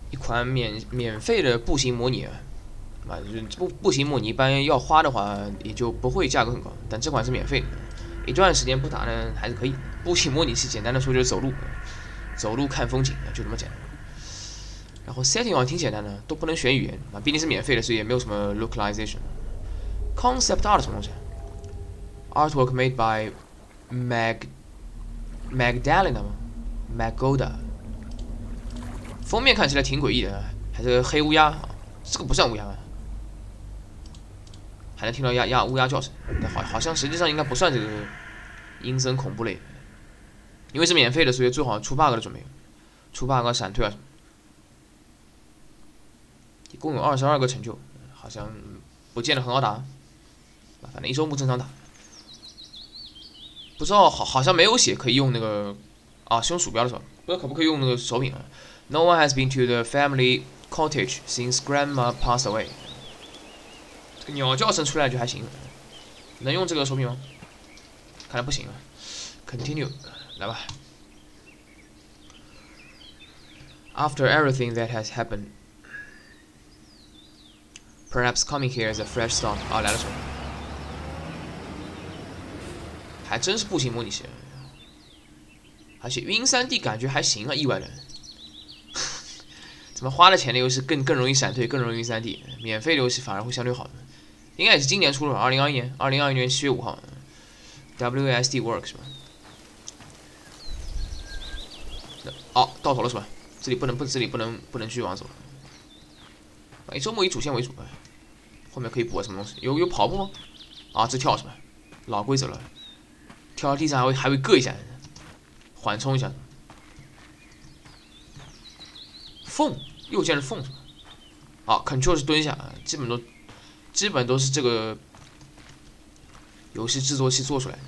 一款免费的步行模拟啊，步行模拟一般要花的话也就不会价格很高，但这款是免费的，一段时间不打呢还是可以。步行模拟器简单的说就是走路，走路看风景，就这么简单。然后 setting 好像挺简单的，都不能选语言啊，毕竟是免费的，所以也没有什么 localization。Concept art 什么东西？Artwork made by Magdalena 吗 ？Magoda。封面看起来挺诡异的，还是个黑乌鸦，这个不像乌鸦吧？还能听到乌鸦叫声，但好像实际上应该不算这个阴森恐怖类，因为是免费的，所以最好出 bug 的准备，出 bug 闪退啊什么。一共有22个成就，好像不见得很好打，反正一周目正常打。不知道好像没有写可以用那个啊，是用鼠标的是吧？不知道可不可以用那个手柄啊？No one has been to the family cottage since grandma passed away。这个鸟叫声出来就还行，能用这个手柄吗？看来不行啊。Continue， 来吧。After everything that has happened, perhaps coming here is a fresh start。啊，来了手，还真是步行模拟器，而且晕3D感觉还行啊，意外的。怎么花了钱的游戏更容易闪退，更容易晕3D，免费的游戏反而会相对好的。应该也是今年出的吧？2021年7月5号 ，WASD Work 是吧？哦，到头了是吧？这里不能继续往走。以周末以主线为主，后面可以补什么东西？有跑步吗？啊，这跳是吧？老规则了，跳到地上还会硌一下，缓冲一下。缝，右键是缝是吧？好 ，Control 是蹲下，基本都是这个游戏制作器做出来的。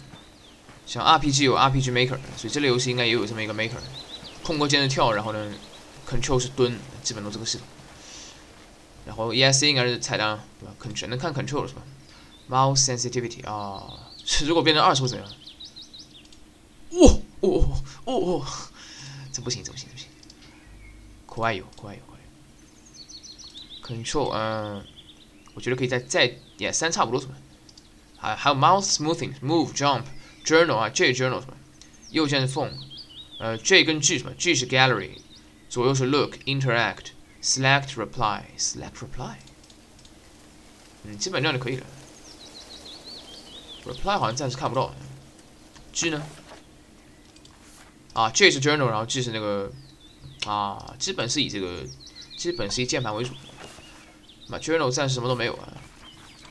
像 RPG 有 RPG Maker，所以这类游戏应该也有这么一个 Maker。空格键是跳，然后呢 ，Control 是蹲，基本都这个系统。然后 ESC 应该是菜单，对吧？只能看 Control 是吧 ？Mouse sensitivity 啊，如果变成20会怎样？哦，这不行。可爱有。Control，我觉得可以再也3差不多是吧？还有 Mouse smoothing、move、jump、journal 啊，J journal 是吧？右键是 phone，J 跟 G 什么 ？G 是 gallery， 左右是 look、interact、select reply，select reply，基本这样就可以了。reply 好像暂时看不到。G 呢？啊 ，J 是 journal， 然后 G 是那个啊，基本是以键盘为主。那 journal 暂时什么都没有啊。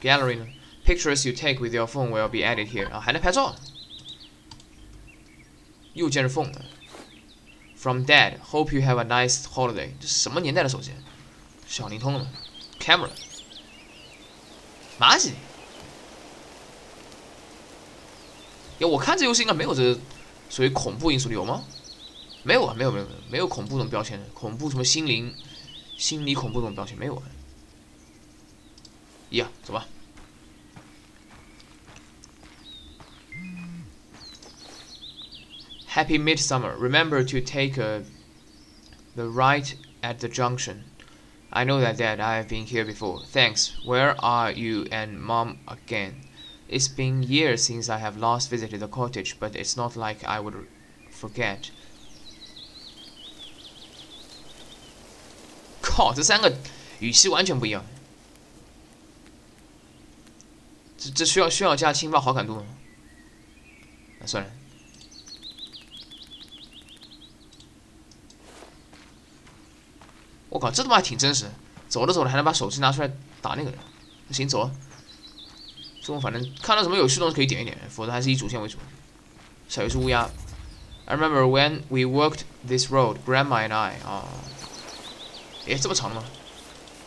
Gallery 呢 ？Pictures you take with your phone will be added here 啊，还能拍照。右键是 phone。From Dad, hope you have a nice holiday。这是什么年代的手机？小灵通了吗 ？Camera， 马吉。呀，我看这游戏应该没有这所谓恐怖因素的，有吗？没有啊，没有恐怖这种标签的，恐怖什么心理恐怖这种标签没有啊。呀，走吧。Happy Midsummer. Remember to take the right at the junction. I know that, Dad. I have been here before. Thanks. Where are you and Mom again? It's been years since I have last visited the cottage, but it's not like I would forget. 靠，这3个语气完全不一样。这需要加亲报好感度吗？算了。我靠，这他妈还挺真实。走着还能把手机拿出来打那个人。行，走啊。这种反正看到什么有趣的东西可以点一点，否则还是以主线为主。小鱼是乌鸦。I remember when we walked this road, Grandma and I 啊。这么长的吗？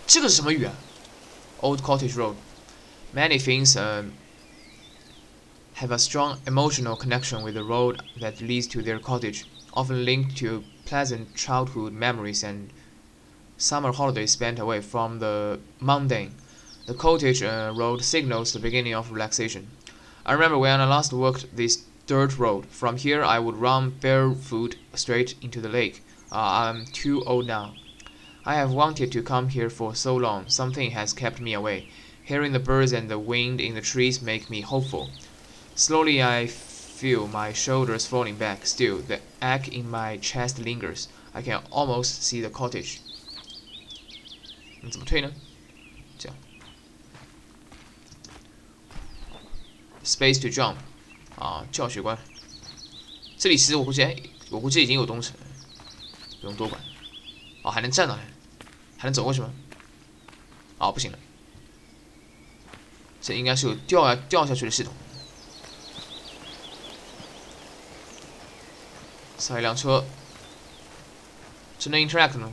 这个是什么语啊 ？Old Cottage Road. Many things have a strong emotional connection with the road that leads to their cottage, often linked to pleasant childhood memories and summer holidays spent away from the mundane. The cottage road signals the beginning of relaxation. I remember when I last walked this dirt road. From here, I would run barefoot straight into the lake. I'm too old now. I have wanted to come here for so long. Something has kept me away. Hearing the birds and the wind in the trees make me hopeful. Slowly I feel my shoulders falling back. Still, the ache in my chest lingers. I can almost see the cottage. 你怎么退呢？这样 ，space to jump 啊，教学关。这里其实我估计已经有东西了，不用多管。哦，还能站到，还能走过去吗？哦，不行了，这应该是有掉下去的系统。上一辆车，真的 interact 呢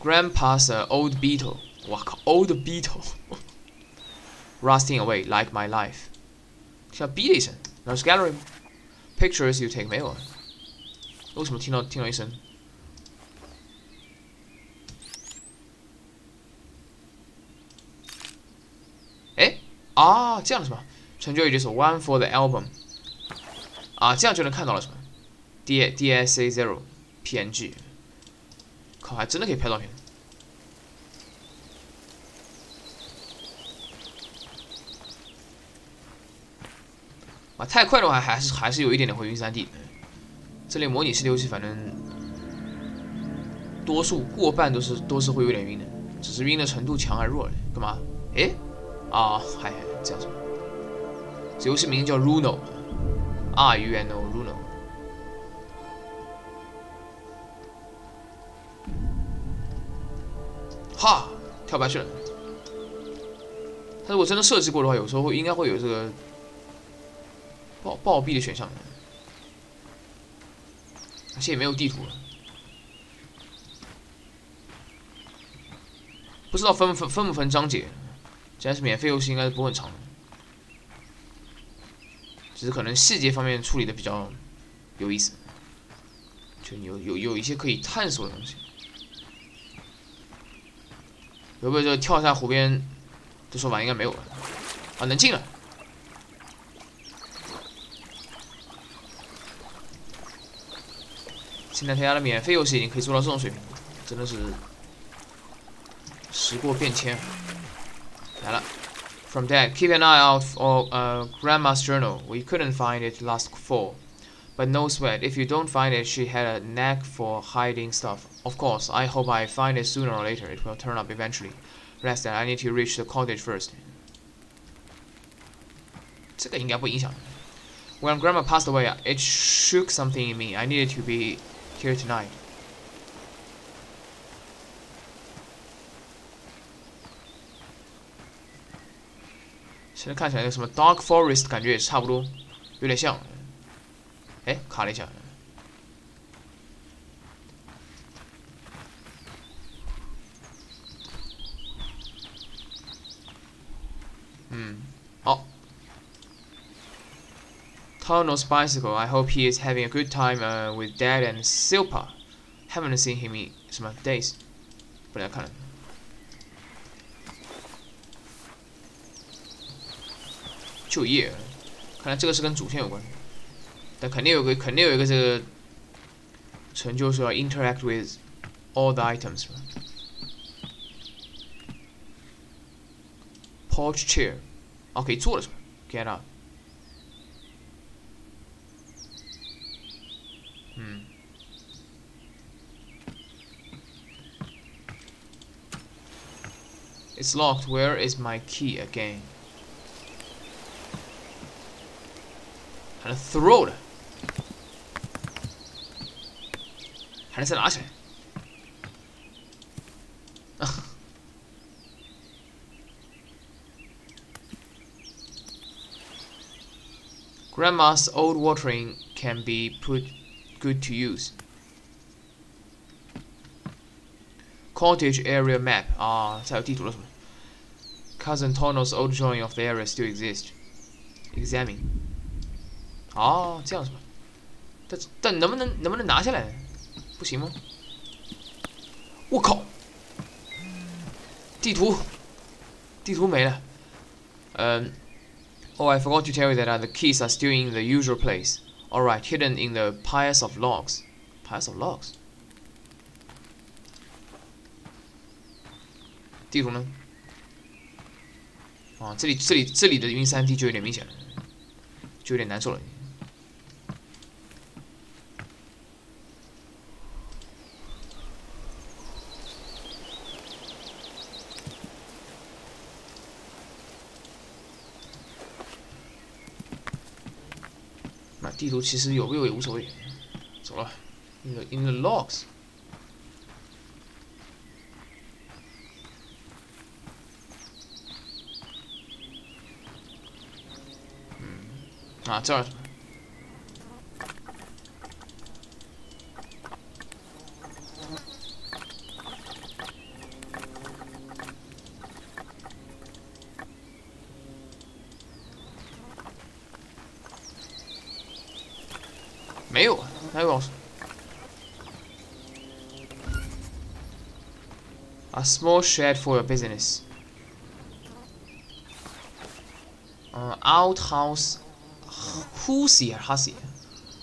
？Grandpa's old Beetle， 哇靠 ，old Beetle，rusting away like my life。像哔了一声，然后是 gallery 吗 ？Pictures you take 没有啊？为什么听到一声？哎，啊，这样是吧？成就也就是 one for the album， 啊，这样就能看到了是吧 ？DSA 0 PNG， 靠，还真的可以拍照片。啊，太快的话还是有一点点会晕3D。这类模拟式的游戏，反正过半都是会有点晕的，只是晕的程度强还是弱。干嘛？哎，啊，还这样说。这游戏名叫 Runo，RUNO Runo。哈，跳白去了。他如果真的设计过的话，有时候应该会有这个暴毙的选项，而且也没有地图了。不知道分不分章节？既然是免费游戏，应该是不会很长的。只是可能细节方面处理的比较有意思，就有一些可以探索的东西。有没有这跳下湖边的说法？应该没有了。啊，能进了。现在他家的免费游戏已经可以做到这种水平，真的是时过变迁。来了 ，From that, keep an eye out for Grandma's journal. We couldn't find it last fall, but no sweat. If you don't find it, she had a knack for hiding stuff. Of course, I hope I find it sooner or later. It will turn up eventually. Rest that I need to reach the cottage first. 这个应该不影响。When Grandma passed away, it shook something in me. I needed to be here tonight. 现在看起来那什么 Dark Forest 感觉也是差不多，有点像。哎，卡了一下。好。Tunnel's bicycle. I hope he is having a good time with Dad and Silpa. Haven't seen him in 什么 days， 不来看了。就业，看来这个是跟主线有关，但肯定有一个这个成就是要 interact with all the items。Porch chair， 哦，可以坐了是吧 ？Get up。It's locked. Where is my key again? 还能 throw 的，还能再拿起来。Grandma's old watering can be put good to use. Cottage area map 啊，才有地图了是吗 ？Cousin Tono's old drawing of the area still exists. Examine. 哦，这样是吧？但能不能拿下来？不行吗？我靠！地图没了。Oh, I forgot to tell you that the keys are still in the usual place. All right, hidden in the piles of logs. Piles of logs. 地图呢？啊，这里的晕3D 就有点明显了，就有点难受了。买地图其实有没有也无所谓，走了。In the logs。啊，这儿没有，哪有？A small shed for your business. Outhouse. Hussy or hussy.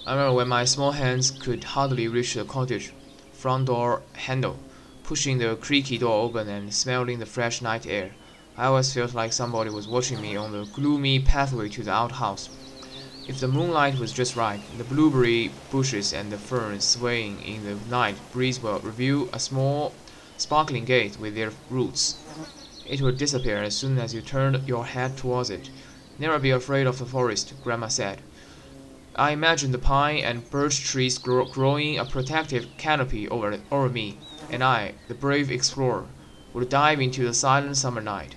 I remember when my small hands could hardly reach the cottage front door handle, pushing the creaky door open and smelling the fresh night air. I always felt like somebody was watching me on the gloomy pathway to the outhouse. If the moonlight was just right, the blueberry bushes and the ferns swaying in the night breeze will reveal a small, sparkling gate with their roots. It would disappear as soon as you turned your head towards it. Never be afraid of the forest, Grandma said. I imagined the pine and birch trees growing a protective canopy over me, and I, the brave explorer, would dive into the silent summer night.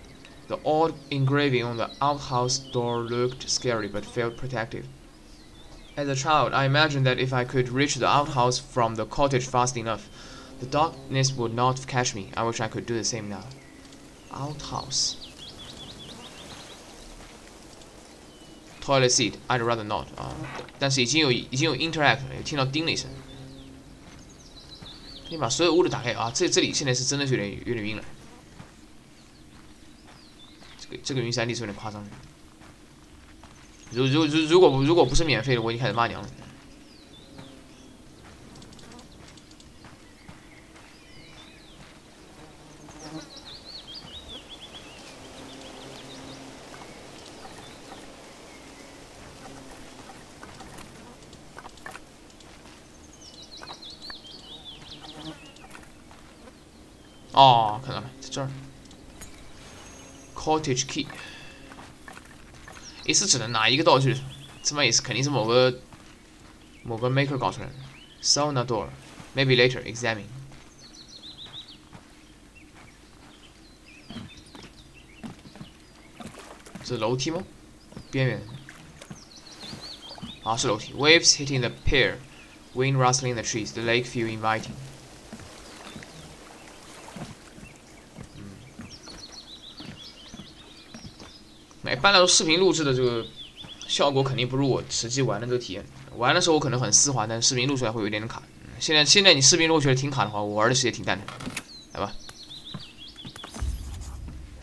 The odd engraving on the outhouse door looked scary but felt protective. As a child, I imagined that if I could reach the outhouse from the cottage fast enough, the darkness would not catch me. I wish I could do the same now. Outhouse. Toilet seat. I'd rather not 啊，但是已经有 interact 了，有听到叮了一声。你把所有屋都打开啊！这里现在是真的是有点晕了。这个晕3D 是有点夸张的。如果不是免费的，我已经开始骂娘了。哦，看到了，在这儿。Cottage key， 也是只能拿一个道具，这么也是肯定是某个 maker 搞出来的。Sauna door, maybe later examine。这是楼梯吗？边缘。啊，是楼梯。Waves hitting the pier, wind rustling the trees, the lake feel inviting。一般来说，视频录制的这个效果肯定不如我实际玩的这个体验。玩的时候我可能很丝滑，但是视频录出来会有一点点卡。现在你视频如果觉得挺卡的话，我玩的时间挺淡的。来吧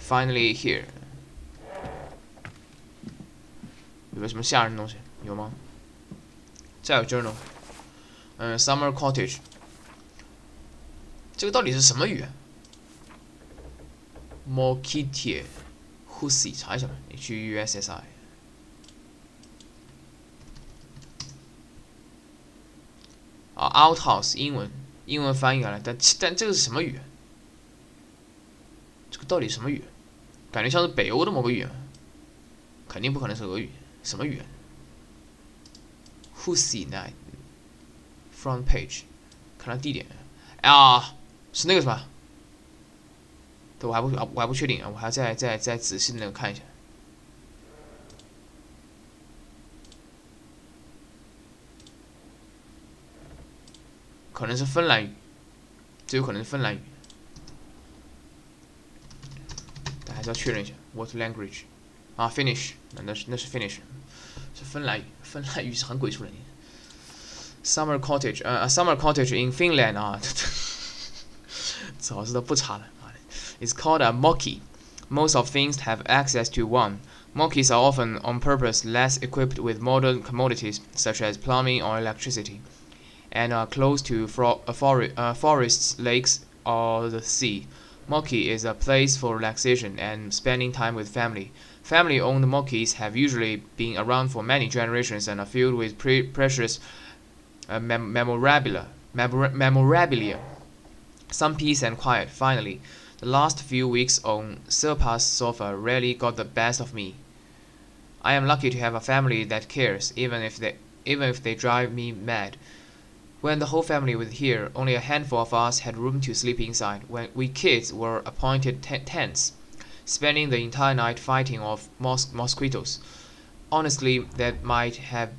，Finally here， 有没有什么吓人的东西？有吗？再有 journal， Summer Cottage， 这个到底是什么语？Mokitie。Hussy 查一下吧 ，HUSSI。啊 ，outhouse 英文翻译过来，但这个是什么语？这个到底什么语？感觉像是北欧的某个语，肯定不可能是俄语。什么语？Hussy night front page， 看它地点啊，是那个什么？对，我还不确定啊，我还再仔细的那个看一下。可能是芬兰语，这有可能是芬兰语，但还是要确认一下。What language？ 啊 ，Finnish， 那是 Finnish， 是芬兰语，芬兰语是很鬼畜的。Summer cottage， a summer cottage in Finland 啊，早知道不查了。It's called a moki. Most of things have access to one. Mokis are often on purpose less equipped with modern commodities such as plumbing or electricity, and are close to forests, lakes, or the sea. Moki is a place for relaxation and spending time with family. Family-owned mokis have usually been around for many generations and are filled with precious memorabilia. Some peace and quiet. Finally, the last few weeks on Silpa's sofa really got the best of me. I am lucky to have a family that cares, even if they drive me mad. When the whole family was here, only a handful of us had room to sleep inside. When we kids were appointed tents, spending the entire night fighting off mosquitoes. Honestly, that might have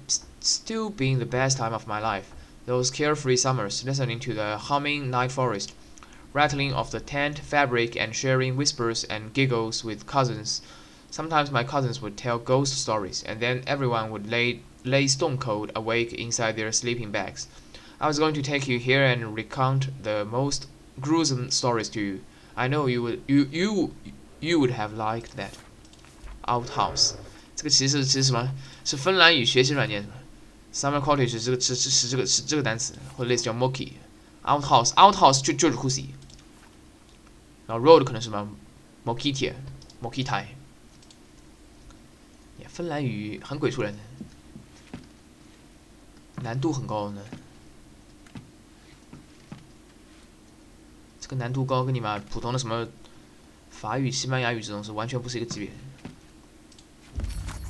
still been the best time of my life. Those carefree summers, listening to the humming night forest, rattling of the tent fabric and sharing whispers and giggles with cousins. Sometimes my cousins would tell ghost stories, and then everyone would lay stone cold awake inside their sleeping bags. I was going to take you here and recount the most gruesome stories to you. I know you would have liked that. Outhouse， 这个其实是什么？是芬兰语学习软件。Summer cottage 是这个单词，或者类似叫 moki。Outhouse 就是呼吸。然后 road 可能是什么 mokitie。芬兰语很鬼畜人，难度很高呢。这个难度高跟你们普通的什么法语、西班牙语这种是完全不是一个级别。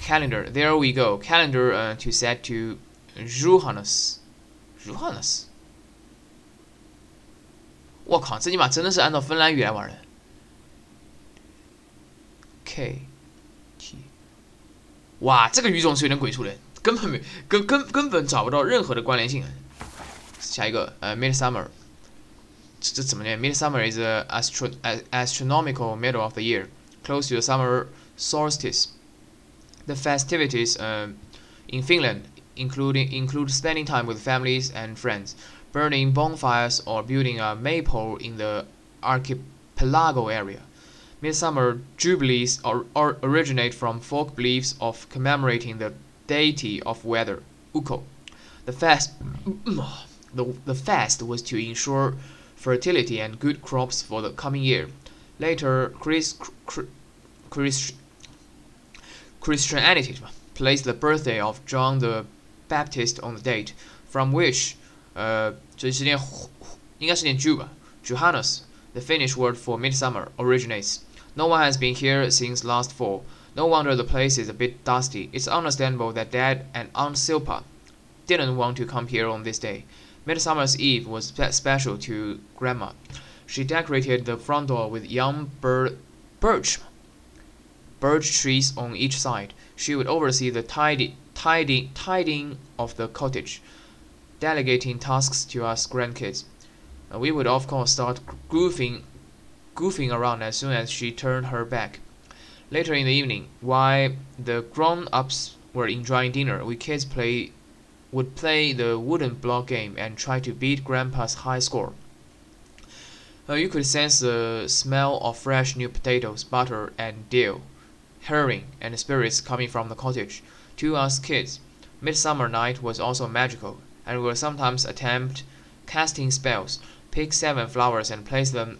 Calendar, there we go. Calendar to set to Ruhanus. 我靠，这尼玛真的是按照芬兰语来玩的。K T， 哇，这个语种是有点鬼畜的，根本找不到任何的关联性。下一个，Midsummer， 这怎么念 ？Midsummer is a astronomical middle of the year, close to the summer solstice. The festivities in Finland include spending time with families and friends, burning bonfires, or building a maypole in the archipelago area. Midsummer jubilees originate from folk beliefs of commemorating the deity of weather, Ukko. The fast was to ensure fertility and good crops for the coming year. Later, Christianity placed the birthday of John the Baptist on the date, from which 这是念应该是念 Johannes, the Finnish word for midsummer, originates. No one has been here since last fall. No wonder the place is a bit dusty. It's understandable that Dad and Aunt Silpa didn't want to come here on this day. Midsummer's Eve was special to Grandma. She decorated the front door with young birch trees on each side. She would oversee the tidying of the cottage, delegating tasks to us grandkids. We would of course start goofing around as soon as she turned her back. Later in the evening, while the grown-ups were enjoying dinner, we kids would play the wooden block game and try to beat Grandpa's high score. You could sense the smell of fresh new potatoes, butter, and dill, herring, and spirits coming from the cottage. To us kids, Midsummer Night was also magical, and we would sometimes attempt casting spells, pick 7 flowers and place them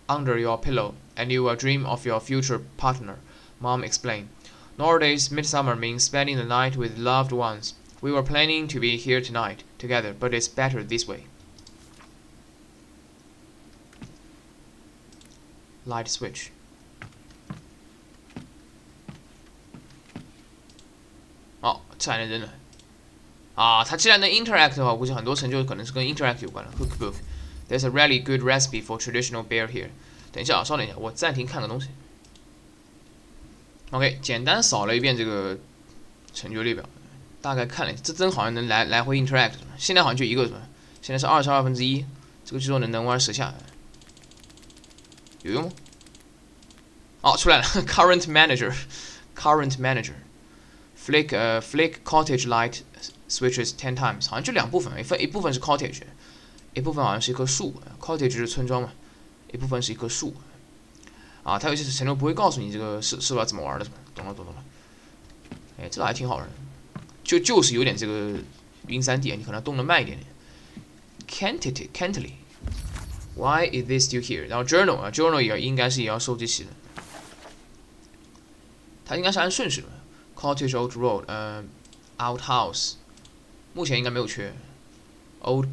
under your pillow, and you will dream of your future partner, Mom explained. Nowadays, midsummer means spending the night with loved ones. We were planning to be here tonight, together, but it's better this way. Light switch. 哦，这还能扔呢？啊，它既然能 interact 的话，我估计很多成就可能是跟 interact 有关的。Cookbook. There's a really good recipe for traditional beer here. 等一下啊，稍等一下，我暂停看个东西。OK， 简单扫了一遍这个成就列表，大概看了一下，这真好像能来回 interact。现在好像就一个什么？现在是1/22，这个据说能玩10下，有用吗？哦，出来了，Current Manager。Flick cottage light switches 10 times， 好像就2部分，一部分是 cottage， 一部分好像是一棵树 ，cottage 是村庄嘛，一部分是一棵树。啊，它有些成就不会告诉你这个是要怎么玩的，懂了。哎，这个还挺好玩的，就是有点这个晕3D，你可能动得慢一点点。Cantily， Why is this still here？ 然后 journal 啊 ，journal 也应该是也要收集齐的，它应该是按顺序的。Cottage Old Road， outhouse， 目前应该没有缺。Old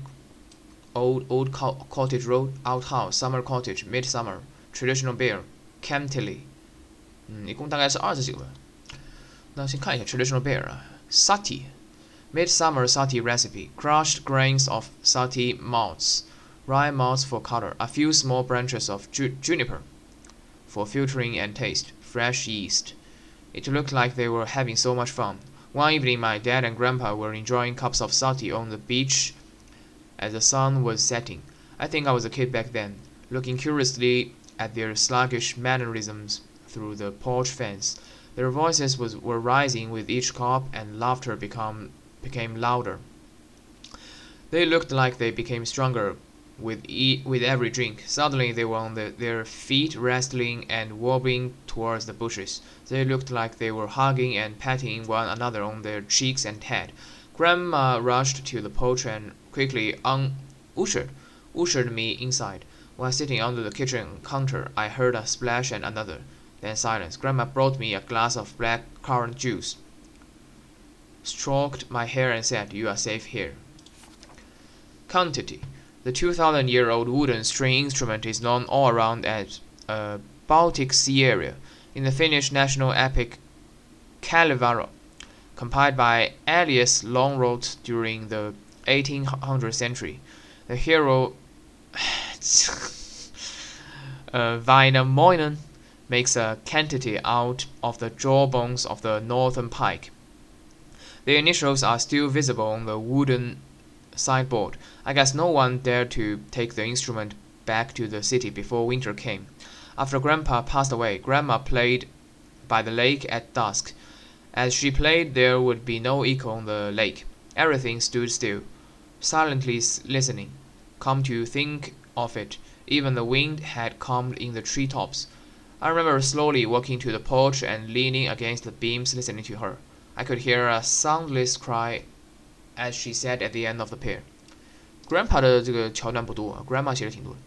Cottage Road, outhouse, summer cottage, midsummer, traditional beer, Camtilly， 一共大概是20几个。那先看一下 traditional beer 啊 ，Sati。Midsummer Sati recipe: crushed grains of Sati malts, rye malts for color, a few small branches of juniper for filtering and taste, fresh yeast. It looked like they were having so much fun. One evening, my dad and grandpa were enjoying cups of Sati on the beach as the sun was setting. I think I was a kid back then, looking curiously at their sluggish mannerisms through the porch fence. Their voices were rising with each cup, and laughter became louder. They looked like they became stronger with every drink. Suddenly they were on their feet, wrestling and wobbling towards the bushes. They looked like they were hugging and patting one another on their cheeks and head. Grandma rushed to the porch and quickly ushered me inside. While sitting under the kitchen counter, I heard a splash and another, then silence. Grandma brought me a glass of black currant juice, stroked my hair and said, "You are safe here." Quantity. The 2,000-year-old wooden string instrument is known all around as Baltic Sea area. In the Finnish national epic Kalevala, compiled by Elias Longroth during the 1800th century, the hero Wainamoinen makes a quantity out of the jawbones of the northern pike. The initials are still visible on the wooden sideboard. I guess no one dared to take the instrument back to the city before winter came. After Grandpa passed away, Grandma played by the lake at dusk. As she played, there would be no echo on the lake. Everything stood still, silently listening. Come to think of it, even the wind had calmed in the treetops. I remember slowly walking to the porch and leaning against the beams listening to her. I could hear a soundless cry as she sat at the end of the pier. Grandpa 的这个桥段不多 ，Grandma 写的挺多的。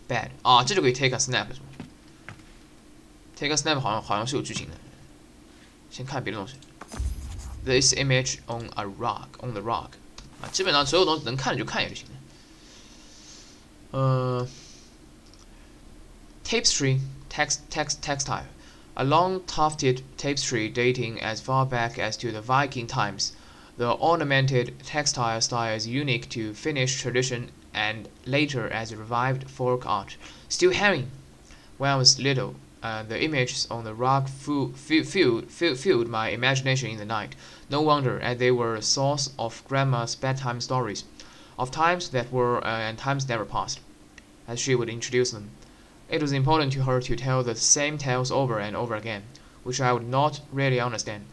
Bad 啊，这就可以 take a snap 了是吗 ？Take a snap 好像是有剧情的。先看别的东西。This image on the rock 啊，基本上所有东西能看就看就行了。Tapestry textile. A long tufted tapestry dating as far back as to the Viking times. The ornamented textile style is unique to Finnish tradition and later as revived folk art. Still hanging. When I was little, the images on the rock filled my imagination in the night. No wonder, as they were a source of Grandma's bedtime stories, of times that were and times never passed, as she would introduce them. It was important to her to tell the same tales over and over again, which I would not really understand.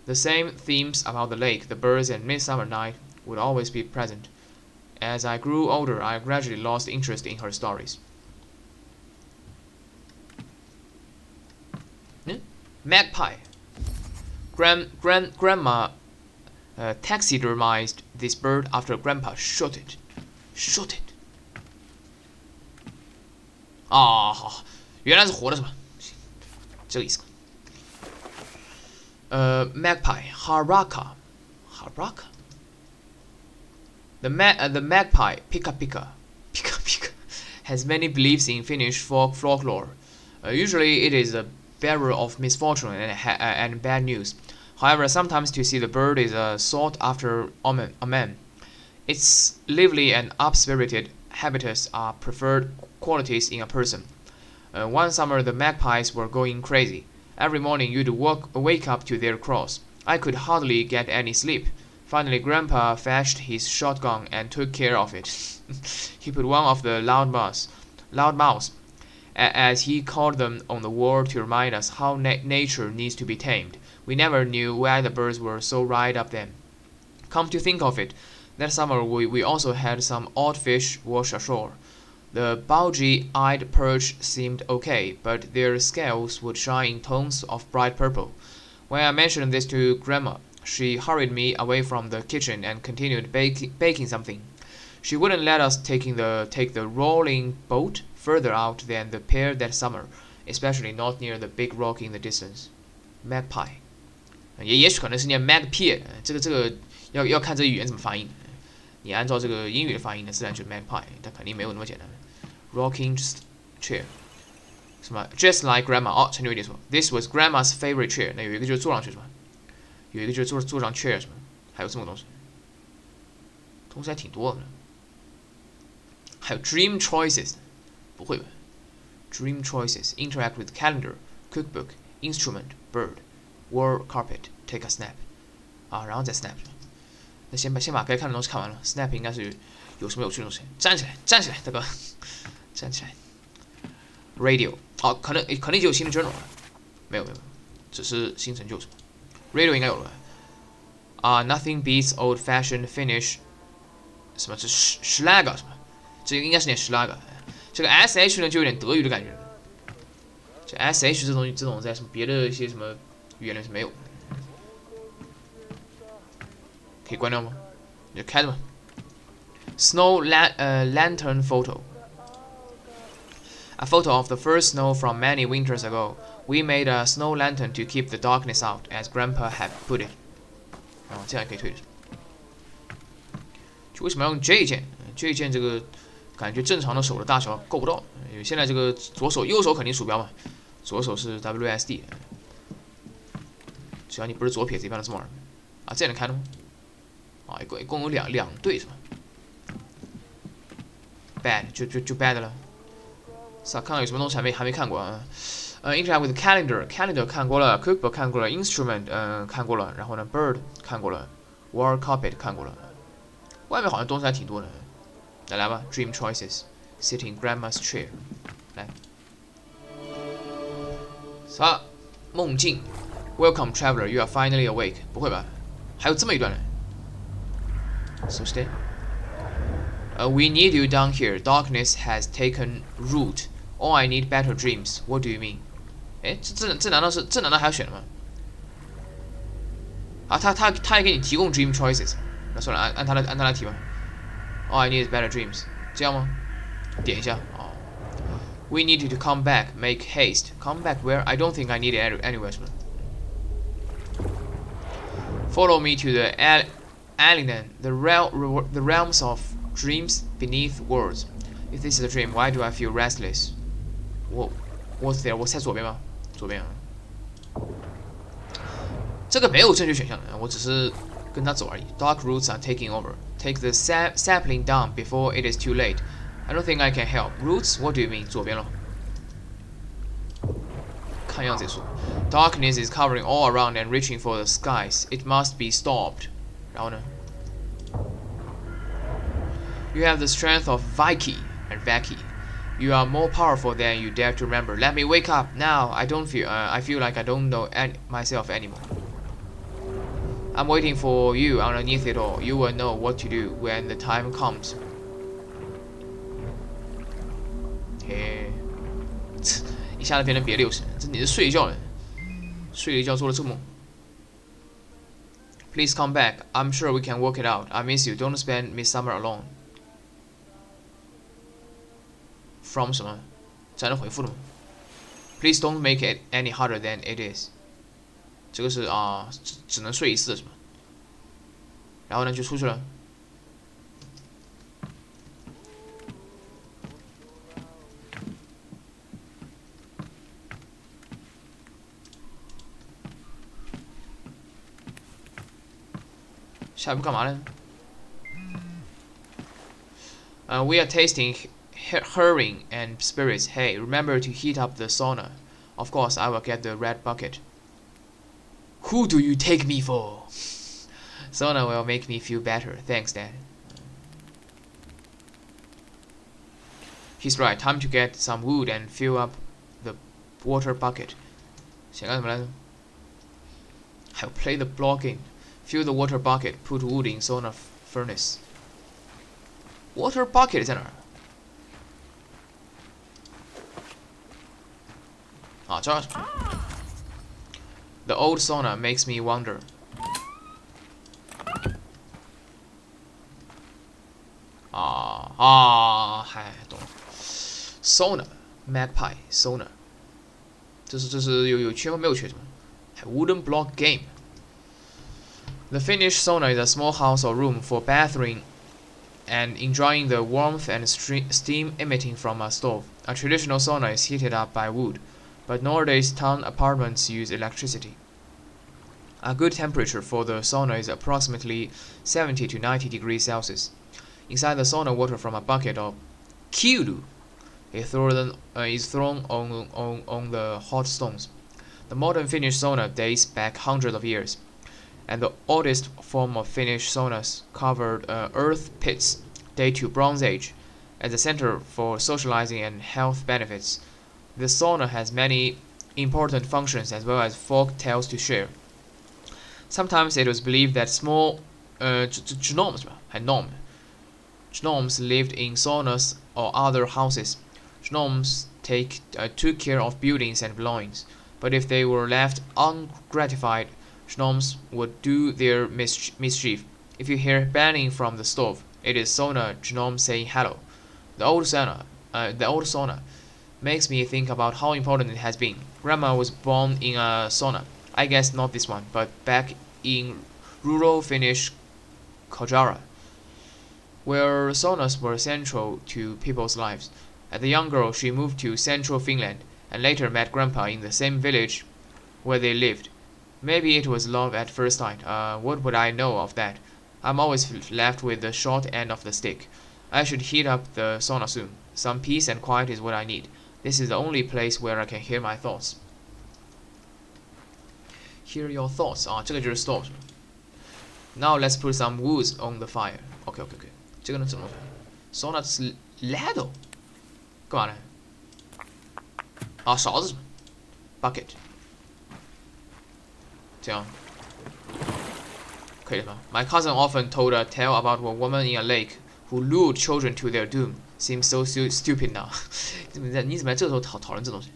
The same themes about the lake, the birds, and midsummer night would always be present. As I grew older, I gradually lost interest in her stories. Magpie. Grandma taxidermized this bird after Grandpa shot it. Shot it. 啊，好，原来是活的是吧？这个意思。Magpie, haraka. The magpie, pika pika, has many beliefs in Finnish folklore. Usually, it is a bearer of misfortune and bad news. However, sometimes to see the bird is a sought-after omen. Its lively and up-spirited habitus are preferred qualities in a person. One summer, the magpies were going crazy. Every morning, you'd wake up to their calls. I could hardly get any sleep. Finally, Grandpa fetched his shotgun and took care of it. He put one of the loudmouths, as he called them, on the wall to remind us how nature needs to be tamed. We never knew why the birds were so riled up then. Come to think of it, that summer we also had some odd fish wash ashore. The bulgy-eyed perch seemed okay, but their scales would shine in tones of bright purple. When I mentioned this to Grandma, She hurried me away from the kitchen and continued baking something. She wouldn't let us take the rolling boat further out than the pier that summer, especially not near the big rock in the distance. Magpie，也许可能是念 magpie，这个要看这个语言怎么发音。你按照这个英语的发音呢，自然就是 magpie，但肯定没有那么简单。Rocking chair，什么 just like grandma，哦，陈牛一点说 ，This was grandma's favorite chair。那有一个就是坐上去是吧？有一个就是坐上 chair 是吧？还有这么个东西，东西还挺多的。还有 dream choices，不会吧 ？Dream choices interact with calendar, cookbook, instrument, bird, wall carpet, take a snap。啊，然后再 snap。那先把该看的东西看完了 ，snap 应该是有什么有趣的东西？站起来，站起来，大哥，站起来。Radio， 好，可能就有新的 journal 了，没有，只是新成就什么。Radio 应该有了。Nothing beats old-fashioned Finnish， 什么这 Schlag 什么，这个应该是念 Schlag。这个 sh 呢就有点德语的感觉。这 sh 这种在什么别的一些什么语言里是没有。可以关掉吗？你就开着吧。Snow lantern photo. A photo of the first snow from many winters ago. We made a snow lantern to keep the darkness out, as Grandpa had put it. 这样也可以推。就为什么要用 J 键？J 键这个感觉正常的手的大小够不到。现在这个左手、右手肯定鼠标嘛，左手是 WSD。只要你不是左撇子，一般都这么玩。这样能开的吗？一共有两对是吧 ？Bad 就 bad 了。看看有什么东西还没看过啊？Interact with calendar 看过了 ，cookbook 看过了 ，instrument 看过了，然后呢 bird 看过了 ，wall carpet 看过了。外面好像东西还挺多的。来吧 ，dream choices sitting grandma's chair， 来。好，梦境 ，Welcome traveler, you are finally awake。不会吧？还有这么一段呢。So stay. We need you down here. Darkness has taken root. All I need better dreams. What do you mean? 这难道还要选的吗？他也给你提供 dream choices。那算了，按他来提吧。All I need is better dreams。这样吗？点一下。We need you to come back. Make haste. Come back where? I don't think I need it anywhere. Follow me to the Alien, the realms of dreams beneath words. If this is a dream, why do I feel restless? What's there? 我在左边吗？左边。这个没有正确选项的，我只是跟他走而已。Dark roots are taking over. Take the sapling down before it is too late. I don't think I can help. Roots? What do you mean? 左边了。看样子也说。Darkness is covering all around and reaching for the skies. It must be stopped. 然后呢 ？You have the strength of Vicky and Vaki. You are more powerful than you dare to remember. Let me wake up now. I feel like I don't know myself anymore. I'm waiting for you underneath it all. You will know what to do when the time comes. 嘿，一下子变成别的游戏，这你是睡一觉了，睡了一觉做了这个梦。Please come back. I'm sure we can work it out. I miss you. Don't spend midsummer alone. From 什么？这还能回复的吗 ？Please don't make it any harder than it is. 这个是只能睡一次是吧？然后呢就出去了。下一步干嘛呢？We are tasting herring and spirits. Hey, remember to heat up the sauna. Of course, I will get the red bucket. Who do you take me for? Sauna will make me feel better. Thanks, Dad. He's right. Time to get some wood and fill up the water bucket. 想干什么来着？还有 play the block game. Fill the water bucket. Put wood in sauna furnace. Water bucket 在哪儿？这儿。The old sauna makes me wonder. 嗨，懂了。Sauna Magpie Sauna，这是有缺吗？没有缺什么？还 Wooden block game。The Finnish sauna is a small house or room for bathing and enjoying the warmth and steam emitting from a stove. A traditional sauna is heated up by wood, but nowadays town apartments use electricity. A good temperature for the sauna is approximately 70 to 90 degrees Celsius. Inside the sauna, water from a bucket of kiulu is thrown on the hot stones. The modern Finnish sauna dates back hundreds of years, and the oldest form of Finnish saunas covered earth pits date to Bronze Age. As a center for socializing and health benefits, the sauna has many important functions as well as folk tales to share. Sometimes it was believed that small gnomes lived in saunas or other houses. Gnomes took care of buildings and belongings, but if they were left ungratified, gnomes would do their mischief. If you hear banging from the stove, it is sauna gnome saying hello. The old sauna makes me think about how important it has been. Grandma was born in a sauna. I guess not this one, but back in rural Finnish Kajara, where saunas were central to people's lives. As a young girl, she moved to central Finland and later met Grandpa in the same village where they lived. Maybe it was love at first sight. What would I know of that? I'm always left with the short end of the stick. I should heat up the sauna soon. Some peace and quiet is what I need. This is the only place where I can hear my thoughts. Hear your thoughts 这个就是 stove. Now let's put some wood on the fire. OK， 这个能怎么弄？sauna 是 ladle， 干嘛呢？勺子什么 ？bucket， 这样可以了吗 ？My cousin often told a tale about a woman in a lake who lured children to their doom. Seems so stupid now 你怎么在这时候讨论这东西？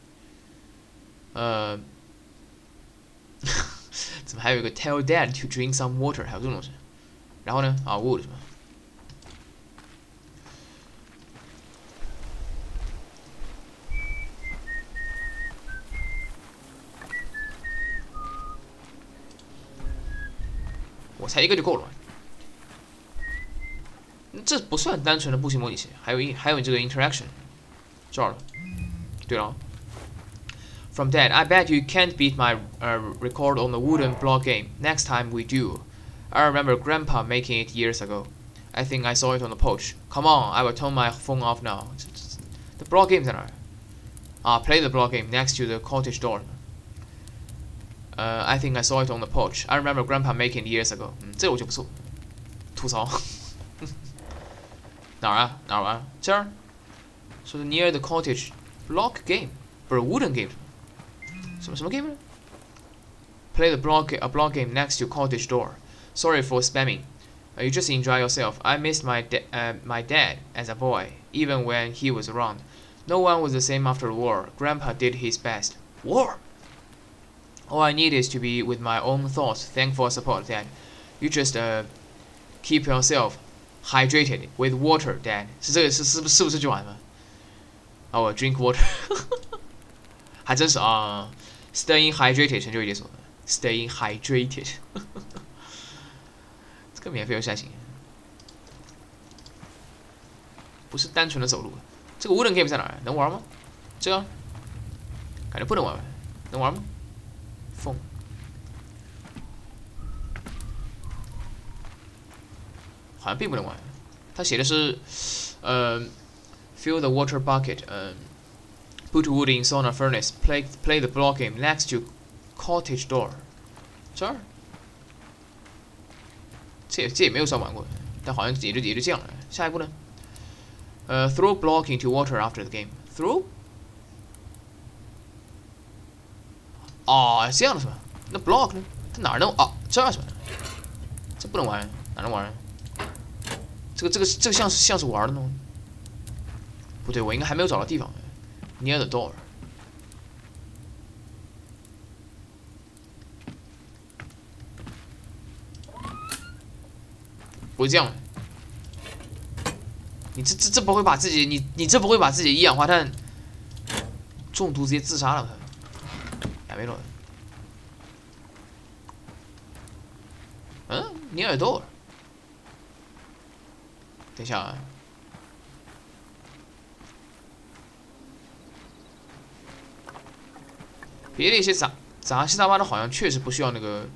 怎么还有一个 tell dad to drink some water？ 还有这种东西？然后呢？wood 什么？我才一个就够了。这不算单纯的步行模拟器，还有这个 interaction， 这儿了。对了 ，From Dad, I bet you can't beat my record on the wooden block game. Next time we do. I remember Grandpa making it years ago. I think I saw it on the porch. Come on, I will turn my phone off now. The block game 在哪儿？play the block game next to the cottage door. I think I saw it on the porch. I remember Grandpa making it years ago. 这我就不错。吐槽。哪儿啊？哪儿玩？这儿。说是 near the cottage block game， 不是 wooden game。什么 game 呢 ？Play a block game next to cottage door. Sorry for spamming. You just enjoy yourself. I missed my dad as a boy, even when he was around. No one was the same after the war. Grandpa did his best. War. All I need is to be with my own thoughts. Thanks for support, Dad. You just keep yourself hydrated with water, Dad. 是不是这句话吗？我 drink water 还真是啊。Staying hydrated 成就解锁 ，Staying hydrated 这个免费游戏还行，不是单纯的走路。这个 wooden game 在哪儿？能玩吗？这个感觉不能玩，能玩吗？风，好像并不能玩。它写的是fill the water bucket，put wood in sauna furnace. Play the block game next to cottage door. 这儿，这也没有算玩过，但好像也就这样了。下一步呢？throw block into water after the game. Throw？ 这样的是吧？那 block 呢？它哪儿能？这儿是吧？这不能玩，哪能玩？这个像是玩的呢？不对，我应该还没有找到地方。Near the door. 不是这样的。你这不会把自己你这不会把自己一氧化碳中毒直接自杀了？还没落。嗯，你耳朵。等一下啊。别的一些杂七杂八的，好像确实不需要那个，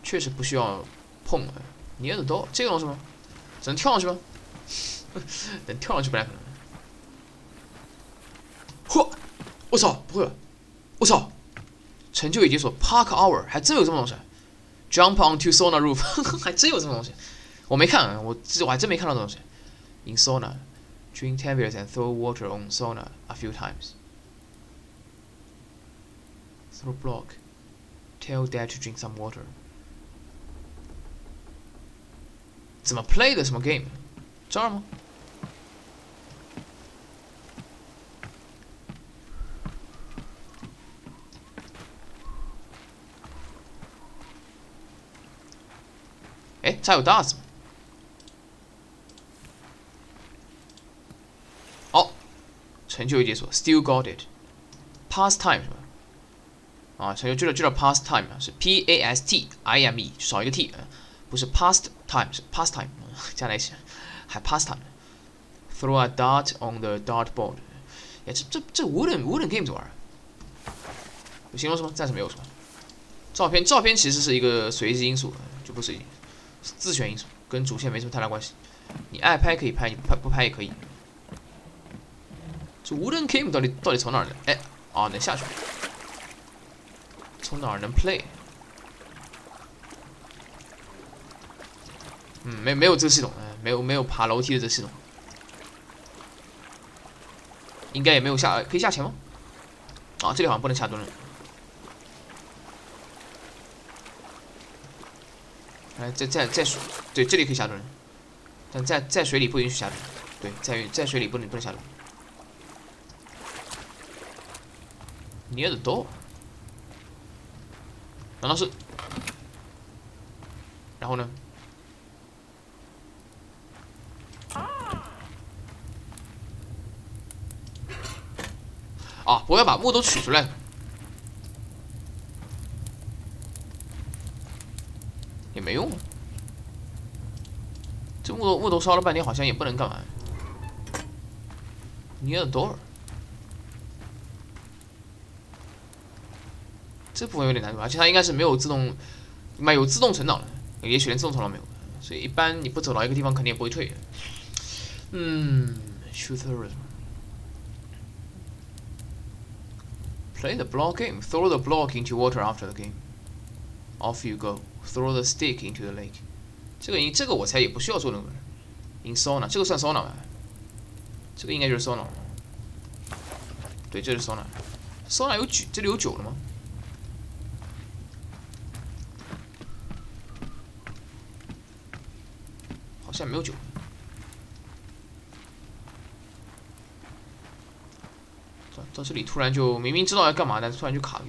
确实不需要碰。你耳朵这个东西吗？只能跳上去吗？能跳上去不太可能。嚯！我操，不会吧？我操！成就已解锁 Park Hour 还真有这么东西。Jump onto sauna roof 还真有这么东西。我没看，我还真没看到这东西。In sauna, drink temperatures and throw water on sauna a few times. Throw block. Tell dad to drink some water. 怎么 play 的什么 game？ 这儿吗？哎，这还有 darts 吗？哦，成就已解锁 ，Still got it。Pastime 是吧？啊，成就就叫 pastime 啊，是 P-A-S-T-I-M-E， 少一个 T，不是 pastime，是 pastime，加在一起，还 pastime。Throw a dart on the dartboard。哎，这wooden game 怎么玩？有形容什么？暂时没有什么。照片其实是一个随机因素，就不是自选因素，跟主线没什么太大关系。你爱拍可以拍，你不拍也可以。这 wooden game 到底从哪儿来？哎，啊，能下去。从哪儿能 play？ 没有这个系统，没有爬楼梯的这个系统，应该也没有可以下潜吗？啊，这里好像不能下蹲了。哎，在水，对，这里可以下蹲，但在水里不允许下蹲。对，在水里不能下蹲。Near the door， 难道是？然后呢？啊，我要把木头取出来。也没用啊。这木头烧了半天，好像也不能干嘛。Near the door， 这部分有点难度，而且它应该是没有自动，有自动存档的，也许连自动存档没有，所以一般你不走到一个地方，肯定也不会退。Shooter。Play the block game. Throw the block into water after the game. Off you go. Throw the stick into the lake. 这个我猜也不需要做那个。In sauna， 这个算 sauna 吧？这个应该就是 sauna。对，这是 sauna。sauna 有酒，这里有酒了吗？好像没有酒。到这里突然就明明知道要干嘛，但是突然就卡了。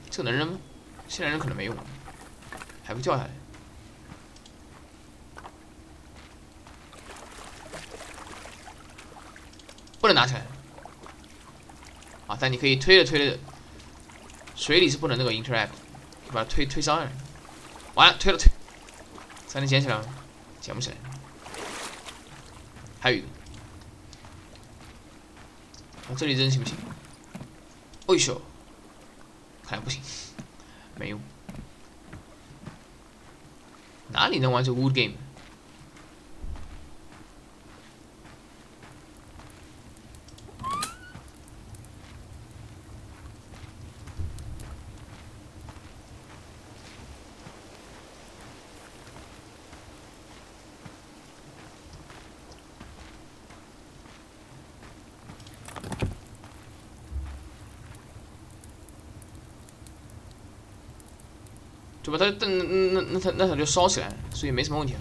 这个能扔吗？现在扔可能没用，还不掉下来。不能拿起来。啊，但你可以推着。水里是不能那个 interact， 把它推上来。完了，推了。才能捡起来吗？捡不起来。还有一个。这里扔行不行？哦咻，看来不行，没用。哪里能玩这 wood game？ 对吧？那它就烧起来了，所以没什么问题。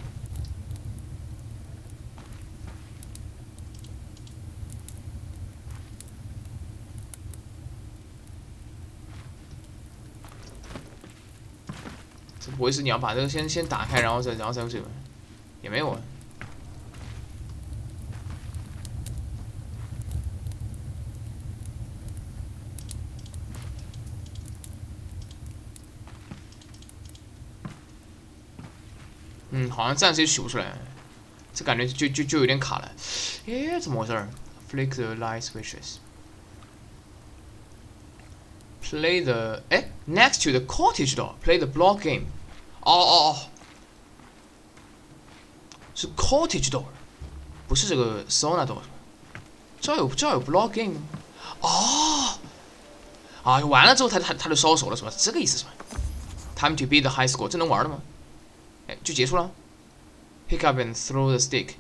这不会是你要把这个先打开，然后再用这个？也没有啊。好像暂时也取不出来，这感觉就有点卡了。诶，怎么回事 ？Flick the light switches. Play the next to the cottage door. Play the block game. 哦，是 cottage door， 不是这个 sauna door。这有 block game 吗？哦，完了之后他就烧熟了是吧？这个意思是吧 ？Time to beat the high score， 这能玩的吗？就结束了。Pick up and throw the stick，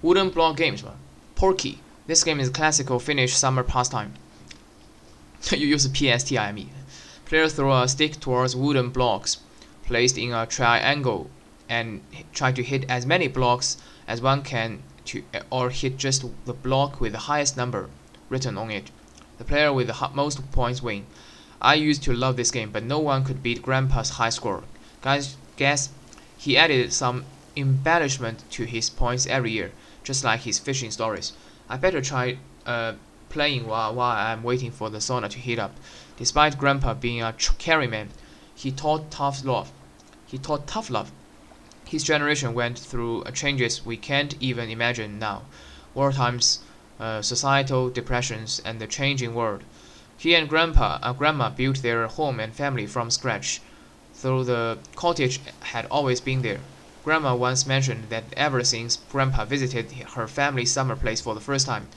Wooden block game 是吧 ？Porky。This game is a classical Finnish summer pastime. 又是 PSTIME. Players throw a stick towards wooden blocks placed in a triangle and try to hit as many blocks as one can or hit just the block with the highest number written on it. The player with the most points win. I used to love this game, but no one could beat Grandpa's high score. Guess he added some embellishment to his points every year, just like his fishing stories. I better try playing while I'm waiting for the sauna to heat up. Despite Grandpa being a carry man, he taught tough love. His generation went through changes we can't even imagine now. War times, societal depressions, and the changing world. He and Grandma built their home and family from scratch, though the cottage had always been there. Grandma once mentioned that ever since Grandpa visited her family's summer place for the first time,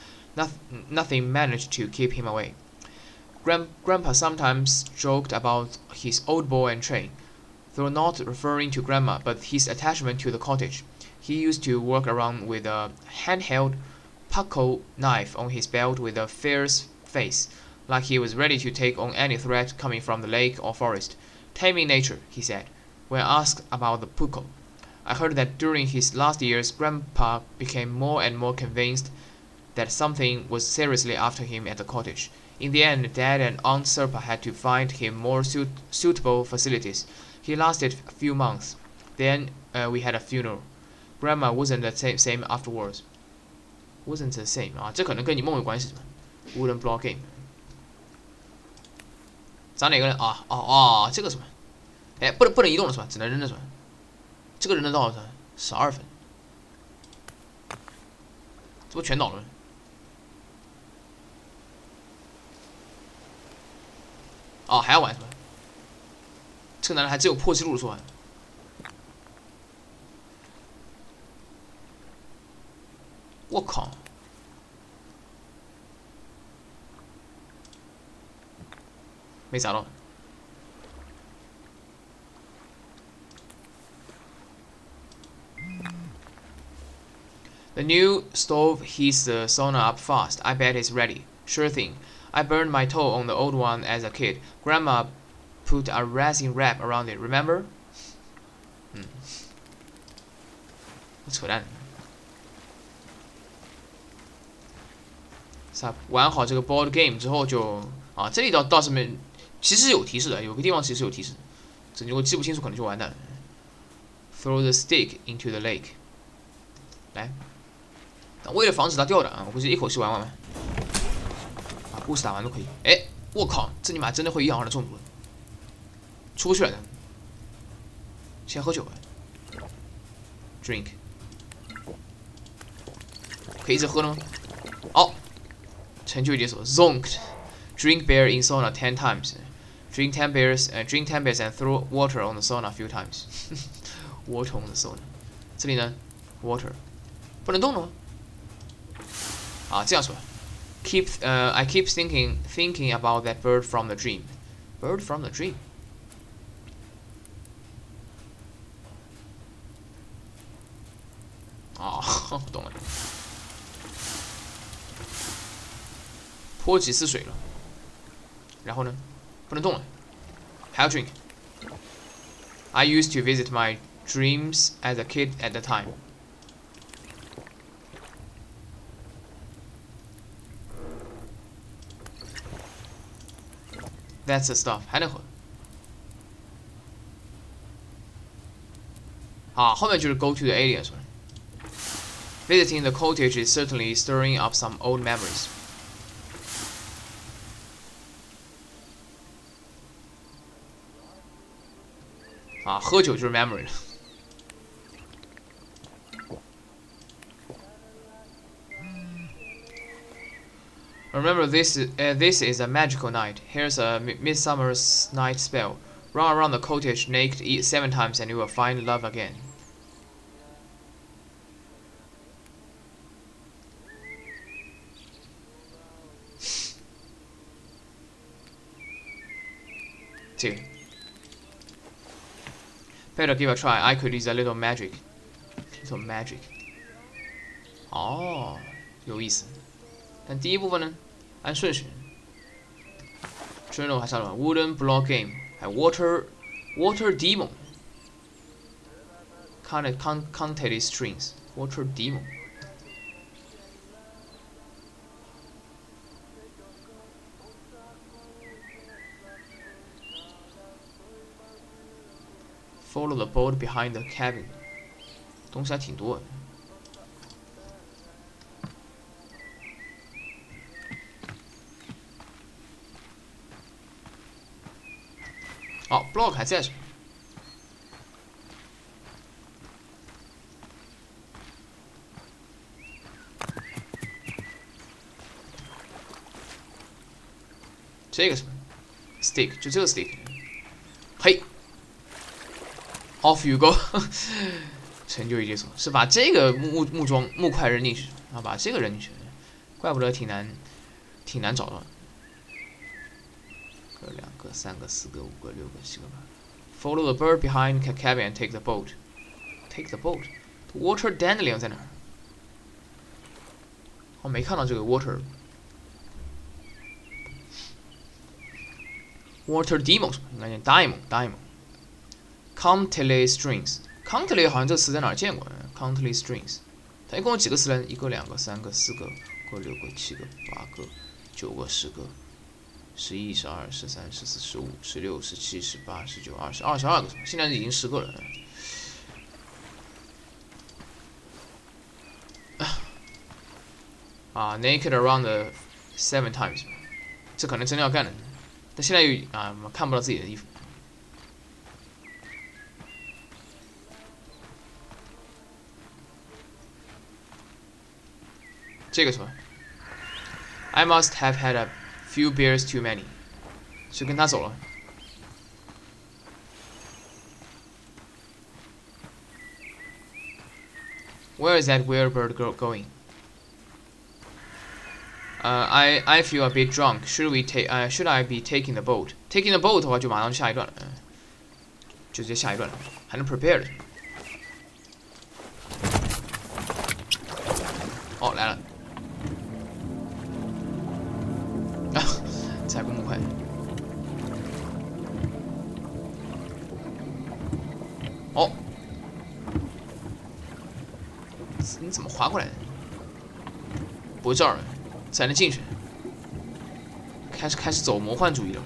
nothing managed to keep him away. Grandpa sometimes joked about his old ball and chain, though not referring to Grandma, but his attachment to the cottage. He used to walk around with a handheld pucko knife on his belt with a fierce face, like he was ready to take on any threat coming from the lake or forest. Taming nature, he said, when asked about the pucko. I heard that during his last years, Grandpa became more and more convinced that something was seriously after him at the cottage. In the end, Dad and Aunt Serpa had to find him more suitable facilities. He lasted a few months. Then we had a funeral. Grandma wasn't the same afterwards. Wasn't the same 啊，这可能跟你梦有关系吧 ？Wooden block game。咱哪个人啊？这个什么？不能移动了是吧？只能扔了是吧？这个人的多少分？12分。这不全倒了吗？还要玩是吧？这个男的还真有破纪录的说法。我靠！没砸到。The new stove heats the sauna up fast. I bet it's ready. Sure thing. I burned my toe on the old one as a kid. Grandma put a resin wrap around it. Remember? 扯淡。玩好这个 board game 之后就这里倒是没，其实有提示的，有个地方其实有提示，只不过记不清楚可能就完蛋了。Throw the stick into the lake. 来，为了防止它掉的我估计一口气玩完。故事打完都可以。我靠，这尼玛真的会一样的中毒，出不去了的。先喝酒，drink， 可以一直喝了吗？成就解锁 zonked. Drink beer in sauna 10 times. Drink 10 beers and throw water on the sauna a few times. Water on the sauna. 这里呢 water 不能动了吗？这样说。I keep thinking about that bird from the dream. Bird from the dream. 我懂了。泼几次水了，然后呢，不能动了，还要 drink. I used to visit my dreams as a kid at the time. That's the stuff. 还能喝。后面就是 go to the aliens 了。Visiting the cottage is certainly stirring up some old memories. 喝酒就是 memory 了。Remember this is a magical night. Here's a midsummer's night spell. Run around the cottage naked, eat 7 times, and you will find love again. 这个 Better give a try. I could use a little magic. Little magic. 哦，有意思。但第一部分呢，按顺序。Runo 还上了 Wooden Block Game， 还 Water Demon。Counted Strings。Water Demon。Follow the boat behind the cabin， 东西还挺多的。哦 ，block 还在是吧？这个什么 stick， 就这个 stick， 嘿。Off you go， 成就一解锁是把这个木块扔进去啊，把这个扔进去，怪不得挺难找到的。1个、2个、3个、4个、5个、6个、7个、8。Follow the bird behind the cabin and take the boat. Take the boat. Water dandelion 在哪儿？我没看到这个 water demon 应该念 diamond。Countless strings，countless 好像这个词在哪儿见过 ？Countless strings， 它一共有几个词呢？1个、2个、3个、4个、5个、6个、7个、8个、9个、10个、11、12、13、14、15、16、17、18、19、20、22个，现在已经10个了。啊 ，naked around the 7 times， 这可能真的要干的，但现在又看不到自己的衣服。这个什么 ？I must have had a few beers too many， 是跟他走了。Where is that weird bird going? I feel a bit drunk. Should I be taking the boat? Taking the boat 的话就马上下一段了，就直接下一段了，还能 prepare 的。哦，来了。采购木块。哦，你怎么滑过来的？不是这儿才能进去。开始走魔幻主义了。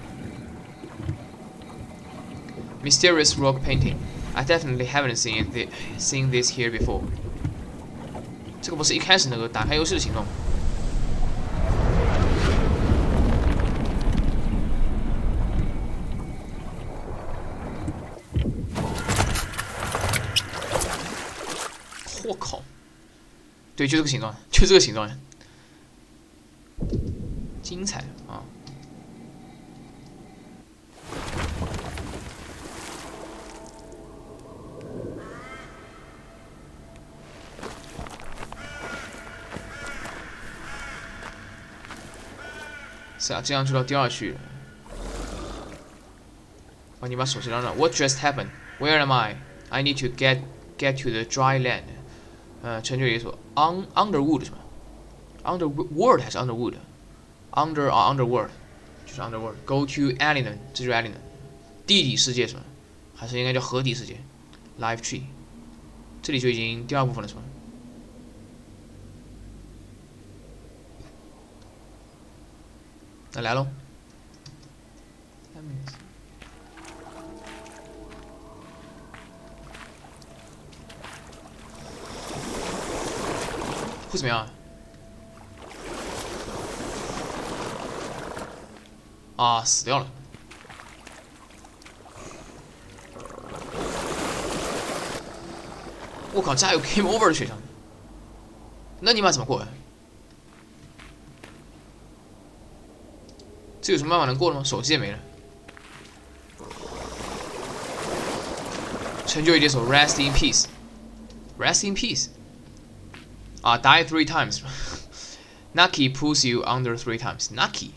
Mysterious rock painting. I definitely haven't seen this here before. 这个不是一开始那个打开游戏的形状吗？我靠！对，就这个形状，就这个形状，精彩啊！是啊，这样就到第2区了。哦，你把手机扔了。What just happened? Where am I? I need to get to the dry land. 成就解锁 underwood 是吧 ？underworld 还是 underwood？underworld 就是 underworld。Go to island， 这就是 island。地底世界是吧？还是应该叫河底世界 ？Live tree， 这里就已经第2部分了是吧？那来喽。会怎么样？啊，死掉了。我靠，这还有 game over 的选项，那你妈怎么过？这有什么办法能过的吗？手机也没了。成就一解锁 ，Rest in peace，Rest in peace。啊 ，Die 3 times。Nucky pulls you under 3 times. Nucky.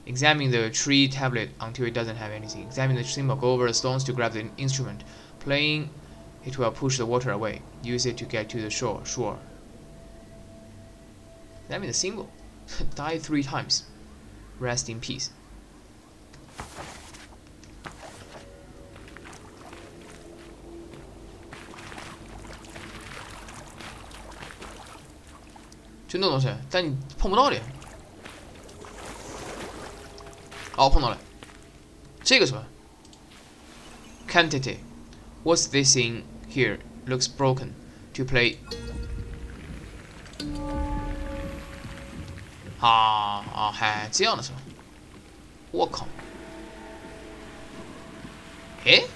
Examine the tree tablet until it doesn't have anything. Examine the symbol. Go over the stones to grab the instrument. Playing it will push the water away. Use it to get to the shore. Examine the symbol. Die 3 times. Rest in peace. 就那东西，但你碰不到的。哦，碰到了。这个什么 ？Quantity. What's this thing here? Looks broken. To play. 还这样的是吧？我靠！诶？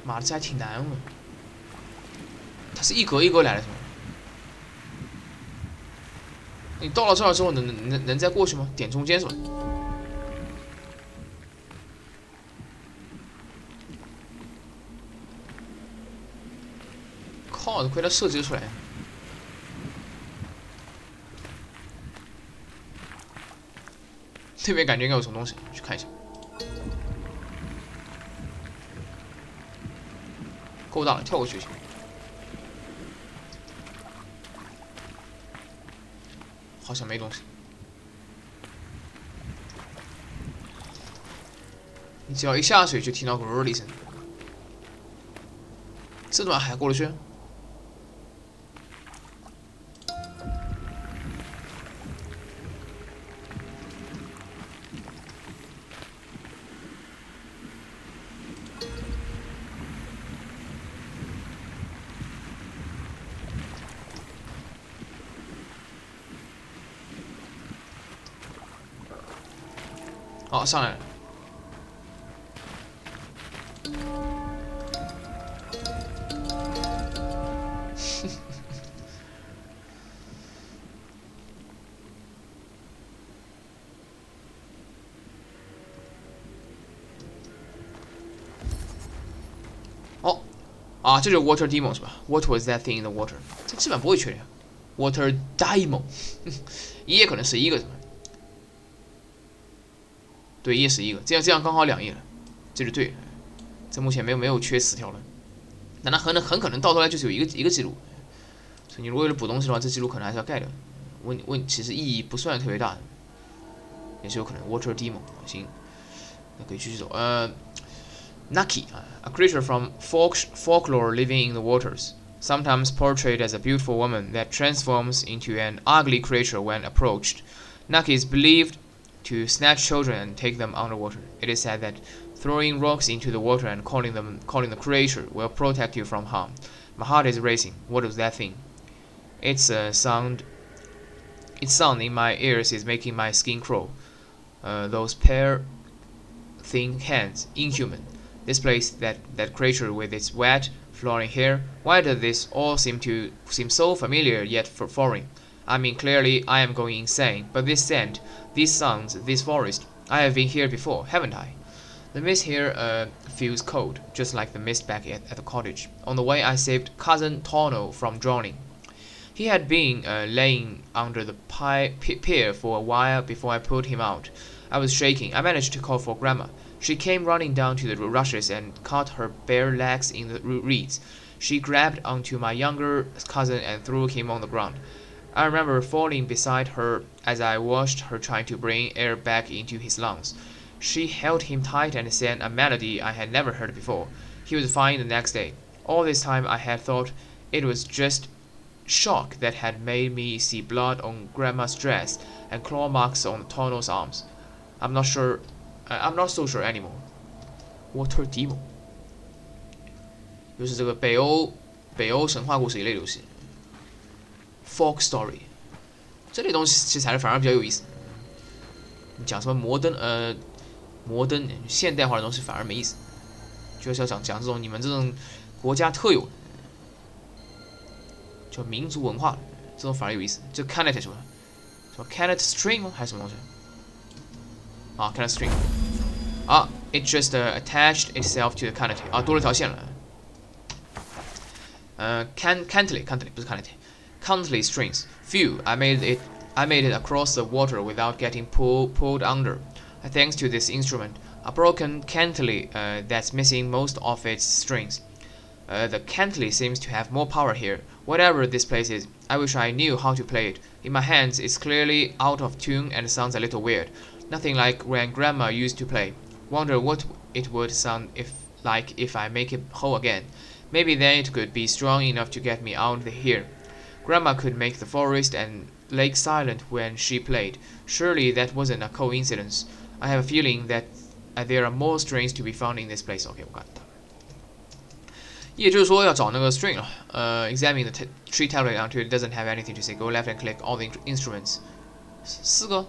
妈的，这还挺难哦。它是一格一格来的，是吗？你到了这儿之后，能再过去吗？点中间是吧？靠，亏它设计出来。那边感觉应该有什么东西，去看一下。够大了，跳过去就行。好像没东西。你只要一下水就听到咕噜的一声。这段还过得去？哦，上来了。哦，这就是 water demon 是吧 ？What was that thing in the water？ 这基本不会缺的。Water demon， 一页可能11个是吧？对，一页11个，这样刚好2页了，这就对了。这目前没有缺10条了，那它很可能到头来就是有一个记录，所以你如果为了补东西的话，这记录可能还是要盖的。其实意义不算特别大的，也是有可能。Water demon， 行，那可以继续走。Nucky, a creature from folklore living in the waters, sometimes portrayed as a beautiful woman that transforms into an ugly creature when approached. Nucky is believed to snatch children and take them underwater. It is said that throwing rocks into the water and calling the creature will protect you from harm. My heart is racing. What is that thing? Its sound in my ears is making my skin crawl. Those pair thin hands, inhuman. This place, that creature with its wet, flowing hair. Why does this all seem so familiar yet foreign? I mean, clearly I am going insane. But this scent, these sounds, this forest, I have been here before, haven't I? The mist here feels cold, just like the mist back at the cottage. On the way, I saved cousin Tono from drowning. He had been laying under the pier for a while before I pulled him out. I was shaking. I managed to call for Grandma. She came running down to the rushes and caught her bare legs in the reeds. She grabbed onto my younger cousin and threw him on the ground. I remember falling beside her as I watched her trying to bring air back into his lungs. She held him tight and sang a melody I had never heard before. He was fine the next day. All this time I had thought it was just shock that had made me see blood on Grandma's dress and claw marks on Tono's arms. I'm not so sure anymore. Water demon，又是这个北欧北欧神话故事一类游戏 ，folk story 这类东西其实还是反而比较有意思。你讲什么摩登现代化的东西反而没意思，就是要讲这种你们这种国家特有的，就民族文化这种反而有意思。这 Canet 什么 Canet string 吗？还是什么东西？啊 ，Canet string 啊 ，it just attached itself to the Canet 啊，多了条线了。Cantly 不是 Canet，Cantly strings. Phew, I made it across the water without getting pulled under. Thanks to this instrument, a broken cantly that's missing most of its strings. The cantly seems to have more power here. Whatever this place is, I wish I knew how to play it. In my hands, it's clearly out of tune and sounds a little weird. Nothing like when Grandma used to play. Wonder what it would sound like if I make it whole again. Maybe then it could be strong enough to get me out here. Grandma could make the forest and lake silent when she played. Surely that wasn't a coincidence. I have a feeling that there are more strings to be found in this place. OK, 我看到。也就是说要找那个 string 了。Examine the tree tablet until it doesn't have anything to say. Go left and click all the instruments. 四个？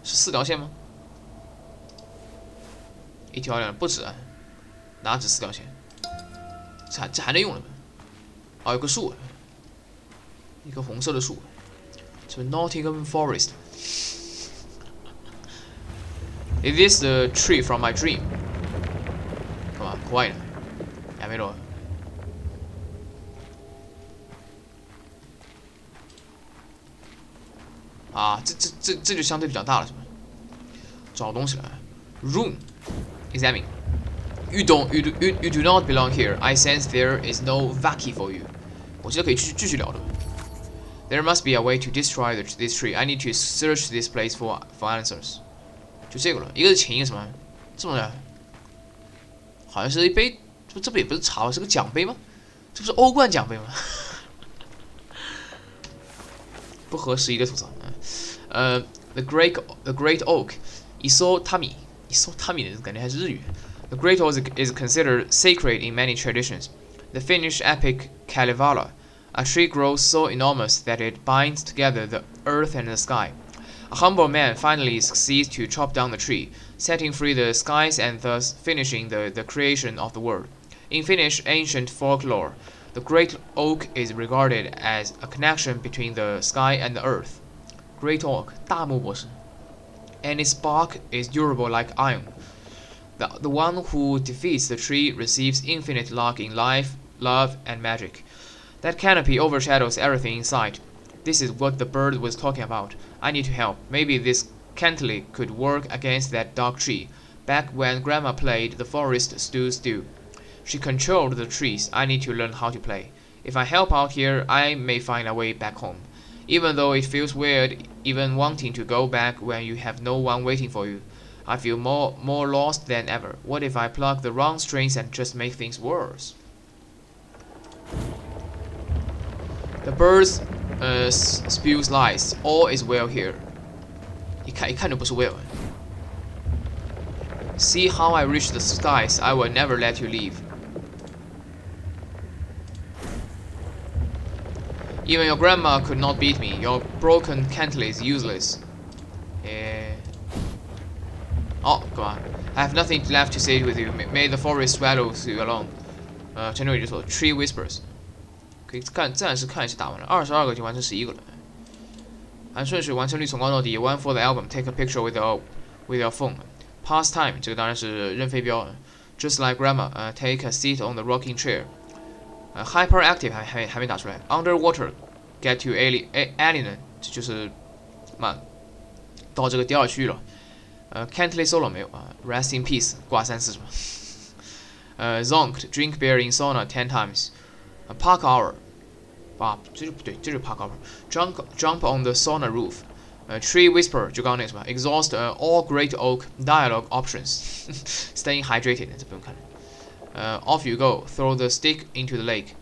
是4条线吗？一条两不止，哪止4条线？这还能用了吗？哦，有个树，一棵红色的树，这 Nottingham Forest。Is this the tree from my dream？ 干嘛？怖い呢？やめろ。啊，这就相对比较大了，是吧？找东西了。Room, examine. You do not belong here. I sense there is no vacay for you. 我觉得可以继续聊的。There must be a way to destroy this tree. I need to search this place for answers. 就这个了，一个是琴，一个什么？这么的，好像是一杯，这不也不是茶，是个奖杯吗？这不是欧冠奖杯吗？不合时宜的吐槽。The great oak. 一艘他米的感觉还是日语。The great oak is considered sacred in many traditions. The Finnish epic Kalevala. A tree grows so enormous that it binds together the earth and the sky. A humble man finally succeeds to chop down the tree, setting free the skies and thus finishing the creation of the world. In Finnish ancient folklore, the great oak is regarded as a connection between the sky and the earth. Great oak, 大木博士 and its bark is durable like iron. The one who defeats the tree receives infinite luck in life, love, and magic. That canopy overshadows everything in sight. This is what the bird was talking about. I need to help. Maybe this cantly could work against that dark tree. Back when Grandma played, the forest stood still. She controlled the trees. I need to learn how to play. If I help out here, I may find a way back home. Even though it feels weird, even wanting to go back when you have no one waiting for you, I feel more lost than ever. What if I plug the wrong strings and just make things worse? The birds spews lies. All is well here. 一看就不是 well. See how I reach the skies. I will never let you leave. Even your grandma could not beat me. Your broken cantly is useless. Oh, come on. I have nothing left to say with you. May the forest swallow you along. 陈六也就说 Tree whispers. 可以暂时看一下打完了，22个就完成11个了。按顺序完成率从高到低 ，One for the album. Take a picture with your phone. Pastime 这个当然是扔飞镖。Just like grandma. Take a seat on the rocking chair. Hyperactive 还没打出来。Underwater. Get to alien 这就是到这个第2区域了。Cantly solo 没有啊。Rest in peace 挂3-4是吧？Zonked drink beer in sauna 10 times. Park hour 这就不对，这就是 park hour. Jump on the sauna roof. Tree whisper 就刚刚那个什么 exhaust all great oak dialogue options. Staying hydrated 这不用看。Off you go. Throw the stick into the lake.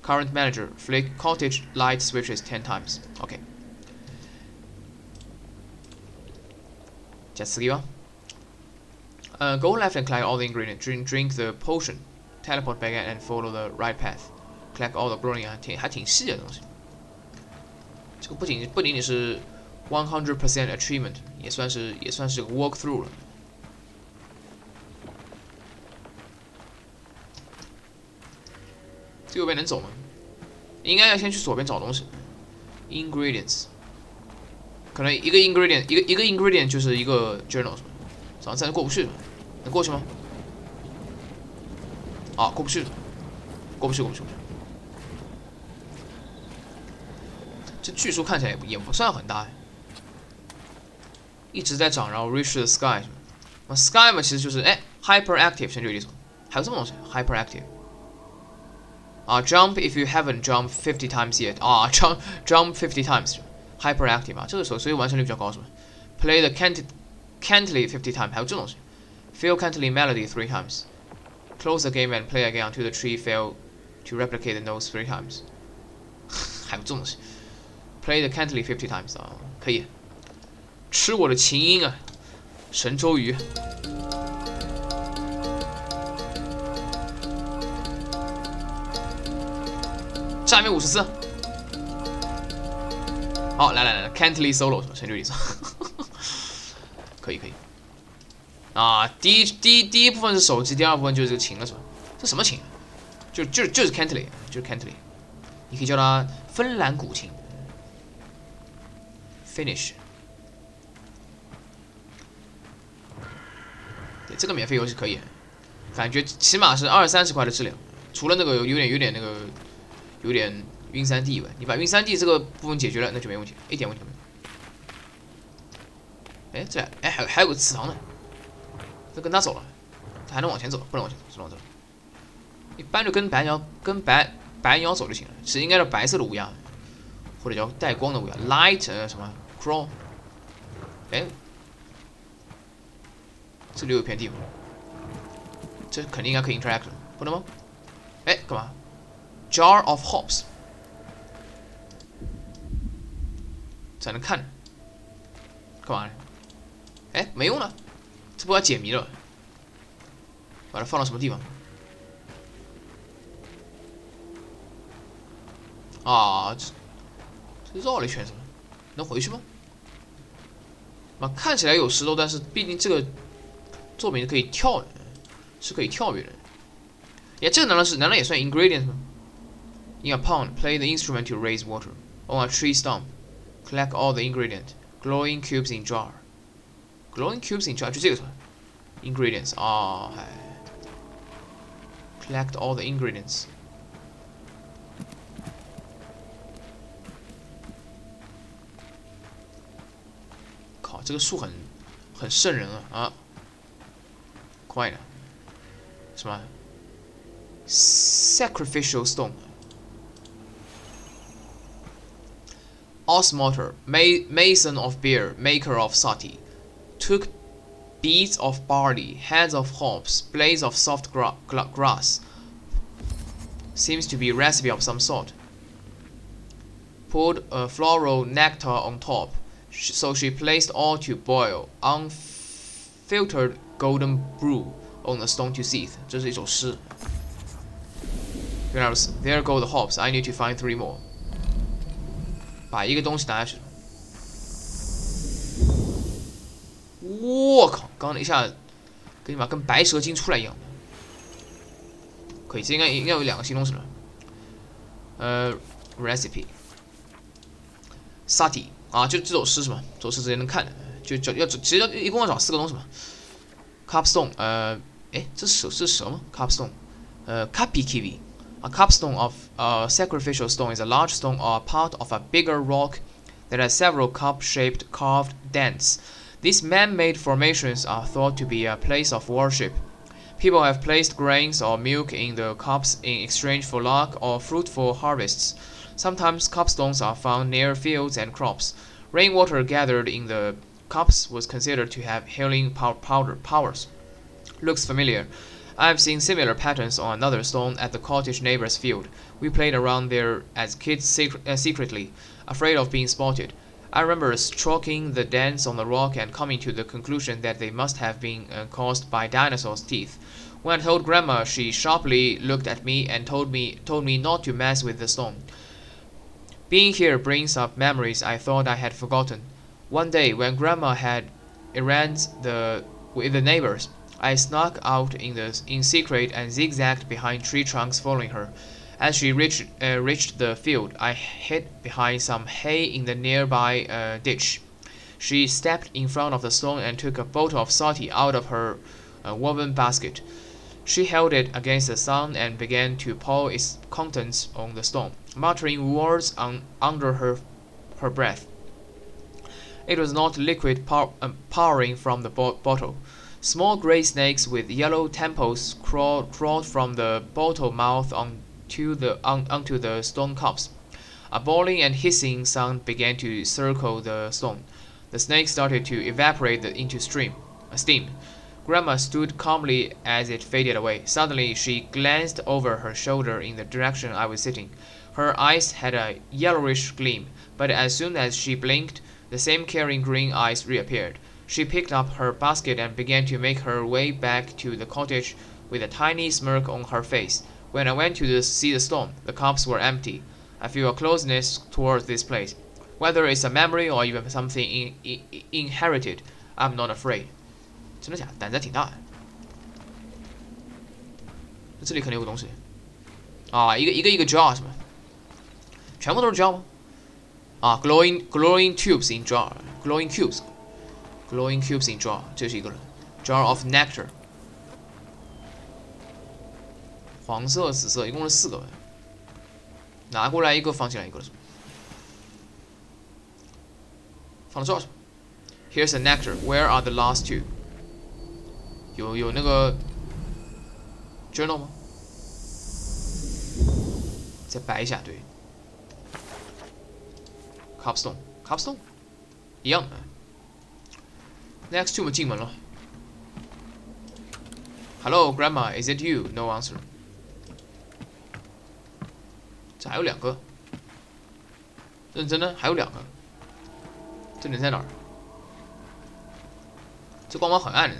Current manager. Flick cottage light switches 10 times. OK. じゃあ次はGo left and collect all the ingredients. Drink the potion. Teleport back and follow the right path. collect all the growing 还挺细的东西。这个不仅仅是100% achievement， 也算是个 walkthrough 了。这右边能走吗？应该要先去左边找东西。Ingredients， 可能一个 ingredient 就是一个 journal 是吧？早上暂时过不去，能过去吗？啊，过不去。这巨树看起来也不算很大，一直在长，然后 reach the sky 是吧？sky 嘛，其实就是hyperactive， 先举个例子，还有这么东西 hyperactive。jump if you haven't jumped 50 times yet jump 50 times hyperactive 这个所以完成率比较高是吧 ？Play the Cantley 50 times 还有这种东西 ，Feel Cantley melody 3 times。Close the game and play again until the tree fail to replicate the notes 3 times 还有这种东西 ，Play the Cantley 50 times 可以。吃我的琴音啊，神州鱼。下面54。好，来 ，Cantley solo 是吧？神州鱼可以。第一部分是手机，第二部分就是这个琴了是吧？这什么琴？就是 Cantley， 就是 Cantley， 你可以叫它芬兰古琴。Finish。对，这个免费游戏可以，感觉起码是20-30块的质量，除了那个有点晕3D以外，你把晕3D 这个部分解决了，那就没问题，一点问题都没有。这还有个祠堂呢，这跟他走了，他还能往前走，不能往前走，只能往这。一般就跟白鸟走就行了，其实应该是白色的乌鸦，或者叫带光的乌鸦 ，light 什么 crow。这里有一片地方，这肯定应该可以 interact， 不能吗？干嘛 ？Jar of hops， 才能看，干嘛呢？没用了，这不要解谜了？把它放到什么地方？这绕了一圈是吧？能回去吗？看起来有石头，但是毕竟这个作品是可以跳的，是可以跳跃的。这个难道也算 ingredient 吗 ？In a pond, play the instrument to raise water. On a tree stump, collect all the ingredient. Glowing cubes in jar. Glowing cubes in jar 就这个是吧 ？Ingredients collect all the ingredients. 靠，这个树很瘆人啊！快点，什么 ？Sacrificial stone. Osmoter, mason of beer, maker of sati, took beads of barley, heads of hops, blades of soft grass. Seems to be a recipe of some sort. Poured a floral nectar on top, so she placed all to boil, unfiltered golden brew on the stone to seethe. 这是一首诗。原来如此 ，There go the hops. I need to find 3 more. 把一个东西拿下去。我靠！刚刚一下，跟白蛇精出来一样。可以，这应该有2个新东西了。recipe sati 就这首诗是吧？这首诗直接能看的，其实一共要找4个东西嘛。Capstone， 这是蛇吗 ？Capstone，Kapi kiwi。A capstone of a sacrificial stone is a large stone or part of a bigger rock that has several cup-shaped carved dents. These man-made formations are thought to be a place of worship. People have placed grains or milk in the cups in exchange for luck or fruitful harvests. Sometimes cupstones are found near fields and crops. Rainwater gathered in the cups was considered to have healing powers. Looks familiar. I've seen similar patterns on another stone at the cottage neighbor's field. We played around there as kids secretly, afraid of being spotted. I remember stroking the dents on the rock and coming to the conclusion that they must have been caused by dinosaurs' teeth. When I told Grandma, she sharply looked at me and told me not to mess with the stone. Being here brings up memories I thought I had forgotten. One day, when Grandma had errands with the neighbors, I snuck out in secret and zigzagged behind tree trunks following her. As she reached the field, I hid behind some hay in the nearby ditch. She stepped in front of the stone and took a bottle of sati out of her woven basket. She held it against the sun and began to pour its contents on the stone, muttering words under her breath. It was not liquid pouring from the bottle. Small gray snakes with yellow temples crawled from the bottle mouth onto the stone cups. A boiling and hissing sound began to circle the stone. The snake started to evaporate into steam. Grandma stood calmly as it faded away. Suddenly, she glanced over her shoulder in the direction I was sitting. Her eyes had a yellowish gleam, but as soon as she blinked, the same caring green eyes reappeared. She picked up her basket and began to make her way back to the cottage with a tiny smirk on her face. When I went to see the stone, the cups were empty. I feel a closeness towards this place. Whether it's a memory or even something inherited, I'm not afraid. 真的假的？胆子挺大的。这里肯定有个东西啊，一个 jar 是吧？全部都是 jar 吗？啊 ，glowing tubes in jar，glowing cubes，glowing cubes in jar， 这是一个人 jar of nectar， 黄色、紫色，一共是4个。拿过来一个，放进来一个了，是吧？放到这儿是吧 ？Here's a nectar. Where are the last two? 有那个 journal 吗？再摆一下，对。Capstone 一样的。Next to 我们进门了。Hello, Grandma, is it you? No answer. 这还有2个，认真的还有2个。这点在哪儿？这光芒很暗的。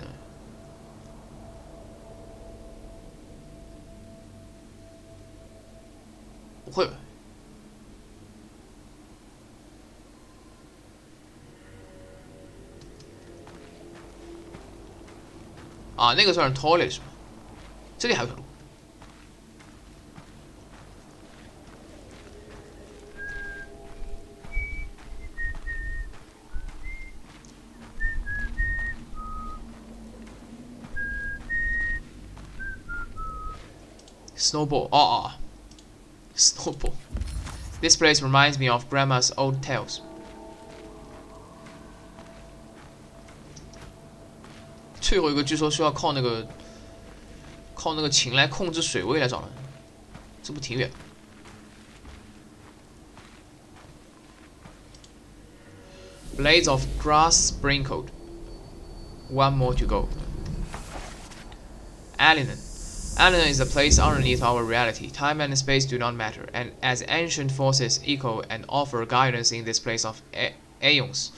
不会吧？啊，那个算是 toilet 是吧？这里还有条路。Snowball. Snowball. This place reminds me of Grandma's old tales. 最后一个据说需要靠那个琴来控制水位来找人，这不挺远？Blades of grass sprinkled. One more to go. Alanon is a place underneath our reality. Time and space do not matter, and as ancient forces echo and offer guidance in this place of aeons,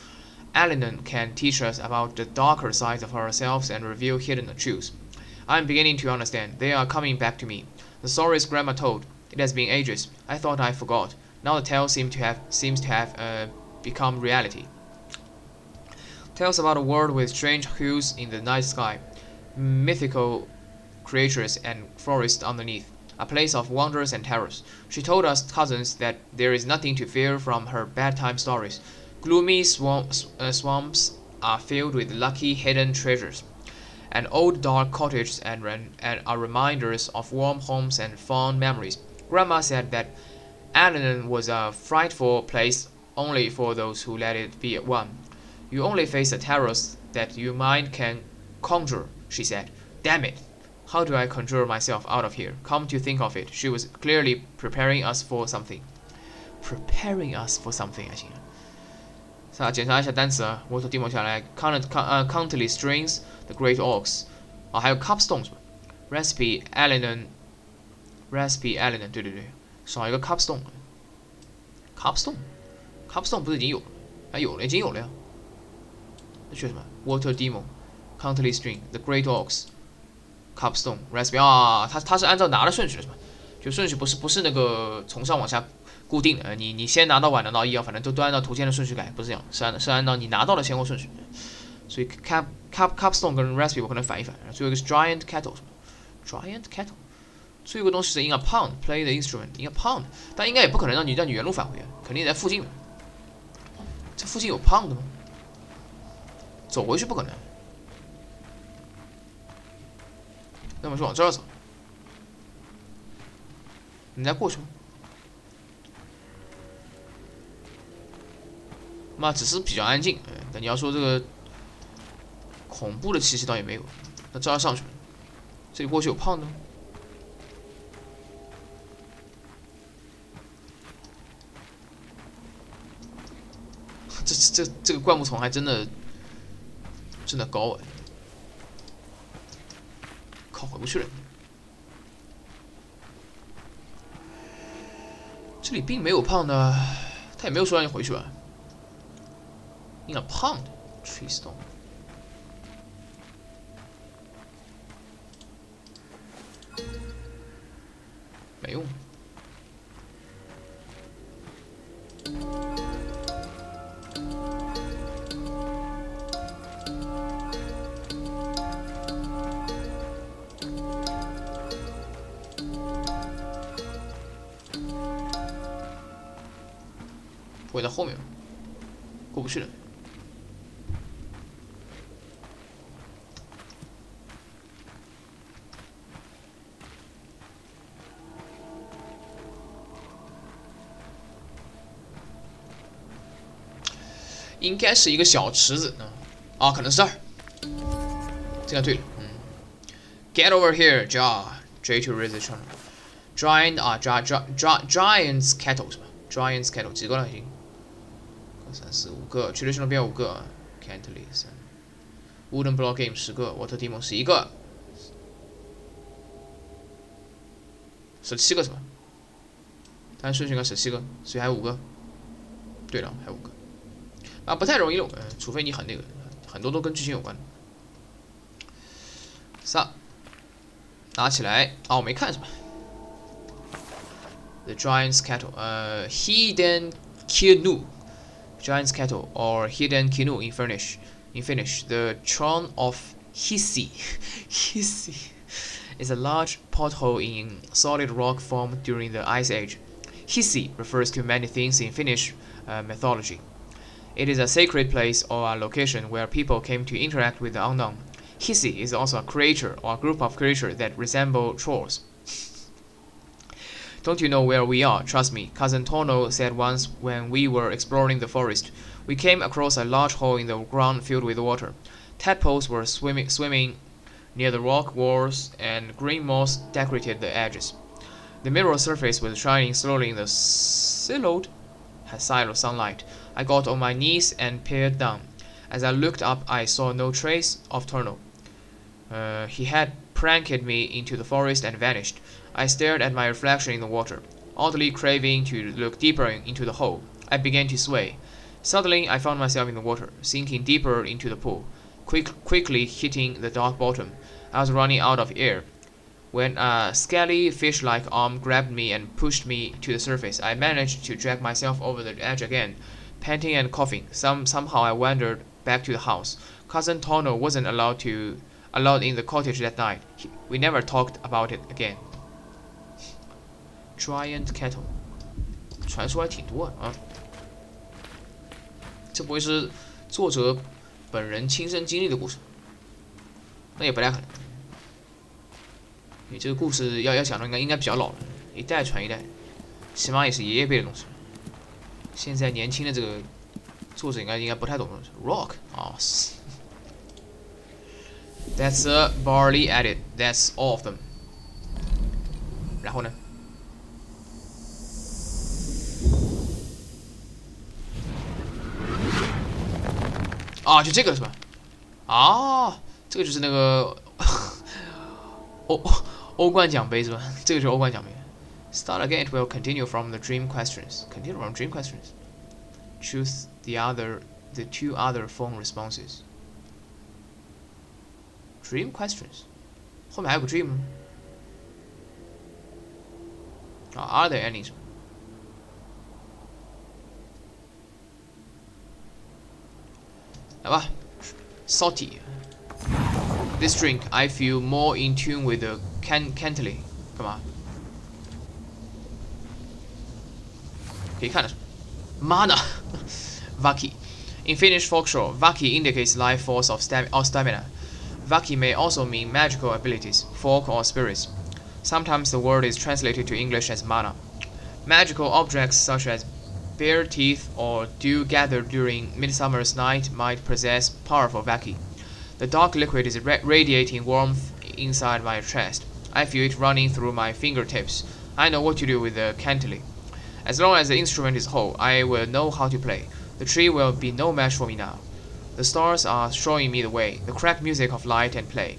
Alanon can teach us about the darker sides of ourselves and reveal hidden truths. I am beginning to understand. They are coming back to me. The stories Grandma told. It has been ages. I thought I forgot. Now the tale seems to have become reality. Tales about a world with strange hues in the night sky, mythical creatures and forests underneath, a place of wonders and terrors. She told us cousins that there is nothing to fear from her bedtime stories. Gloomy swamps are filled with lucky hidden treasures, and old dark cottages are reminders of warm homes and fond memories. Grandma said that Alanon was a frightful place only for those who let it be one. You only face the terrors that your mind can conjure, she said. Damn it! How do I conjure myself out of here? Come to think of it, she was clearly preparing us for something. Preparing us for something 还行。检查一下单词啊，我从地蒙下来 ，countless strings, the great oaks， 啊，还有 capstone 是吧 ？recipe Alanon， 对对对，少一个 capstone 不是已经有了？哎，已经有了呀。那缺什么 ？Water demon, countless string, the great oaks。Cupstone Recipe 啊，它是按照拿的顺序的是吧？就顺序不是那个从上往下固定的，你先拿到晚拿到一啊，反正都按照图鉴的顺序改，不是这样，是按照你拿到的先后顺序。所以 Cupstone 跟 Recipe 我可能反一反。最后一个是 Giant Kettle 是吧 ？Giant Kettle， 最后一个东西是 in a pound play the instrument in a pound， 但应该也不可能让你原路返回啊，肯定也在附近的。这附近有 pound 吗？走回去不可能。那么是往这儿走，你再过去吗？妈，只是比较安静，但你要说这个恐怖的气息倒也没有。那这儿上去了，这里过去有胖的吗？这个灌木丛还真的高哎，靠，回不去了。这里并没有胖的，他也没有说让你回去吧？In a pond, tree stone。没用。我在后面，过不去了。应该是一个小池子啊，可能是这儿。这样对了，Get over here, Jaw. J to raise the channel. Giant 啊，Giant's Kettle 是吧 ？Giant's Kettle 几个了已经？3、4、5个 ，Traditional 标5个 ，Cantley 3 ，Wooden Block Game 10个，Water Demon 11个，17个是吧？但顺序应该17个，所以还有5个。对了，还有5个。啊，不太容易漏，除非你很那个，很多都跟剧情有关。3，拿起来啊，我没看是吧？The Giant's Kettle，Hidden Canoe。Giant's Kettle or Hidden Canoe in Finnish, the Throne of Hissi. Hissi is a large pothole in solid rock formed during the Ice Age. Hissi refers to many things in Finnish mythology. It is a sacred place or a location where people came to interact with the unknown. Hissi is also a creature or a group of creatures that resemble trolls. Don't you know where we are? Trust me, Cousin Tono said once when we were exploring the forest. We came across a large hole in the ground filled with water. Tadpoles were swimming near the rock walls, and green moss decorated the edges. The mirror surface was shining slowly in the silhouette sunlight. I got on my knees and peered down. As I looked up, I saw no trace of Tono. He had pranked me into the forest and vanished. I stared at my reflection in the water, oddly craving to look deeper into the hole. I began to sway. Suddenly, I found myself in the water, sinking deeper into the pool, quickly hitting the dark bottom. I was running out of air. When a scaly fish-like arm grabbed me and pushed me to the surface, I managed to drag myself over the edge again, panting and coughing. Somehow I wandered back to the house. Cousin Tono wasn't allowed in the cottage that night. We never talked about it again. Giant Kettle， 传说还挺多啊。这不会是作者本人亲身经历的故事？那也不太可能。你这个故事要讲的应该比较老了，一代传一代，起码也是爷爷辈的东西。现在年轻的这个作者应该不太懂东西。Rock 啊，That's a barley added. That's all of them. 然后呢？啊，就这个是吧？啊，这个就是那个欧冠奖杯是吧？这个就是欧冠奖杯。Start again. It will continue from the dream questions. Continue from dream questions. Choose the 2 other phone responses. Dream questions. 后面还有个 dream 啊 ，Are there any？ 来吧 ，salty。This drink, I feel more in tune with the Cantley。干嘛？可以看得出。妈的 Vaki. In Finnish folklore, Vaki indicates life force of stamina. Vaki may also mean magical abilities, folk or spirits. Sometimes the word is translated to English as mana. Magical objects such as bear teeth or dew gathered during midsummer's night might possess powerful Vaki. The dark liquid is radiating warmth inside my chest. I feel it running through my fingertips. I know what to do with the cantley. As long as the instrument is whole, I will know how to play. The tree will be no match for me now. The stars are showing me the way, the cracked music of light and play.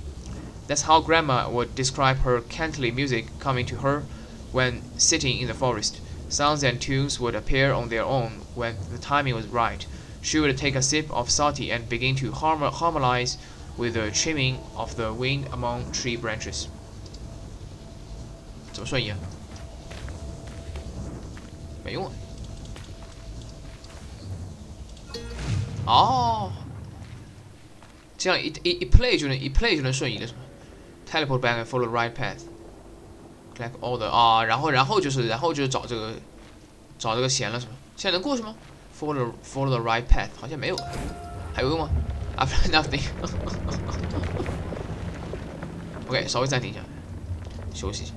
That's how Grandma would describe her cantley music coming to her when sitting in the forest. Sounds and tunes would appear on their own when the timing was right. She would take a sip of salty and begin to harmonize with the trimming of the wind among tree branches. 怎么顺译啊？没用啊。哦，这样一 play 就能瞬移的是吗 ？Teleport back and follow the right path. Collect all the 啊，然后就是找这个弦了是吗？现在能过去吗？Follow the right path 好像没有，还有用吗？After nothing 。OK， 稍微暂停一下，休息一下。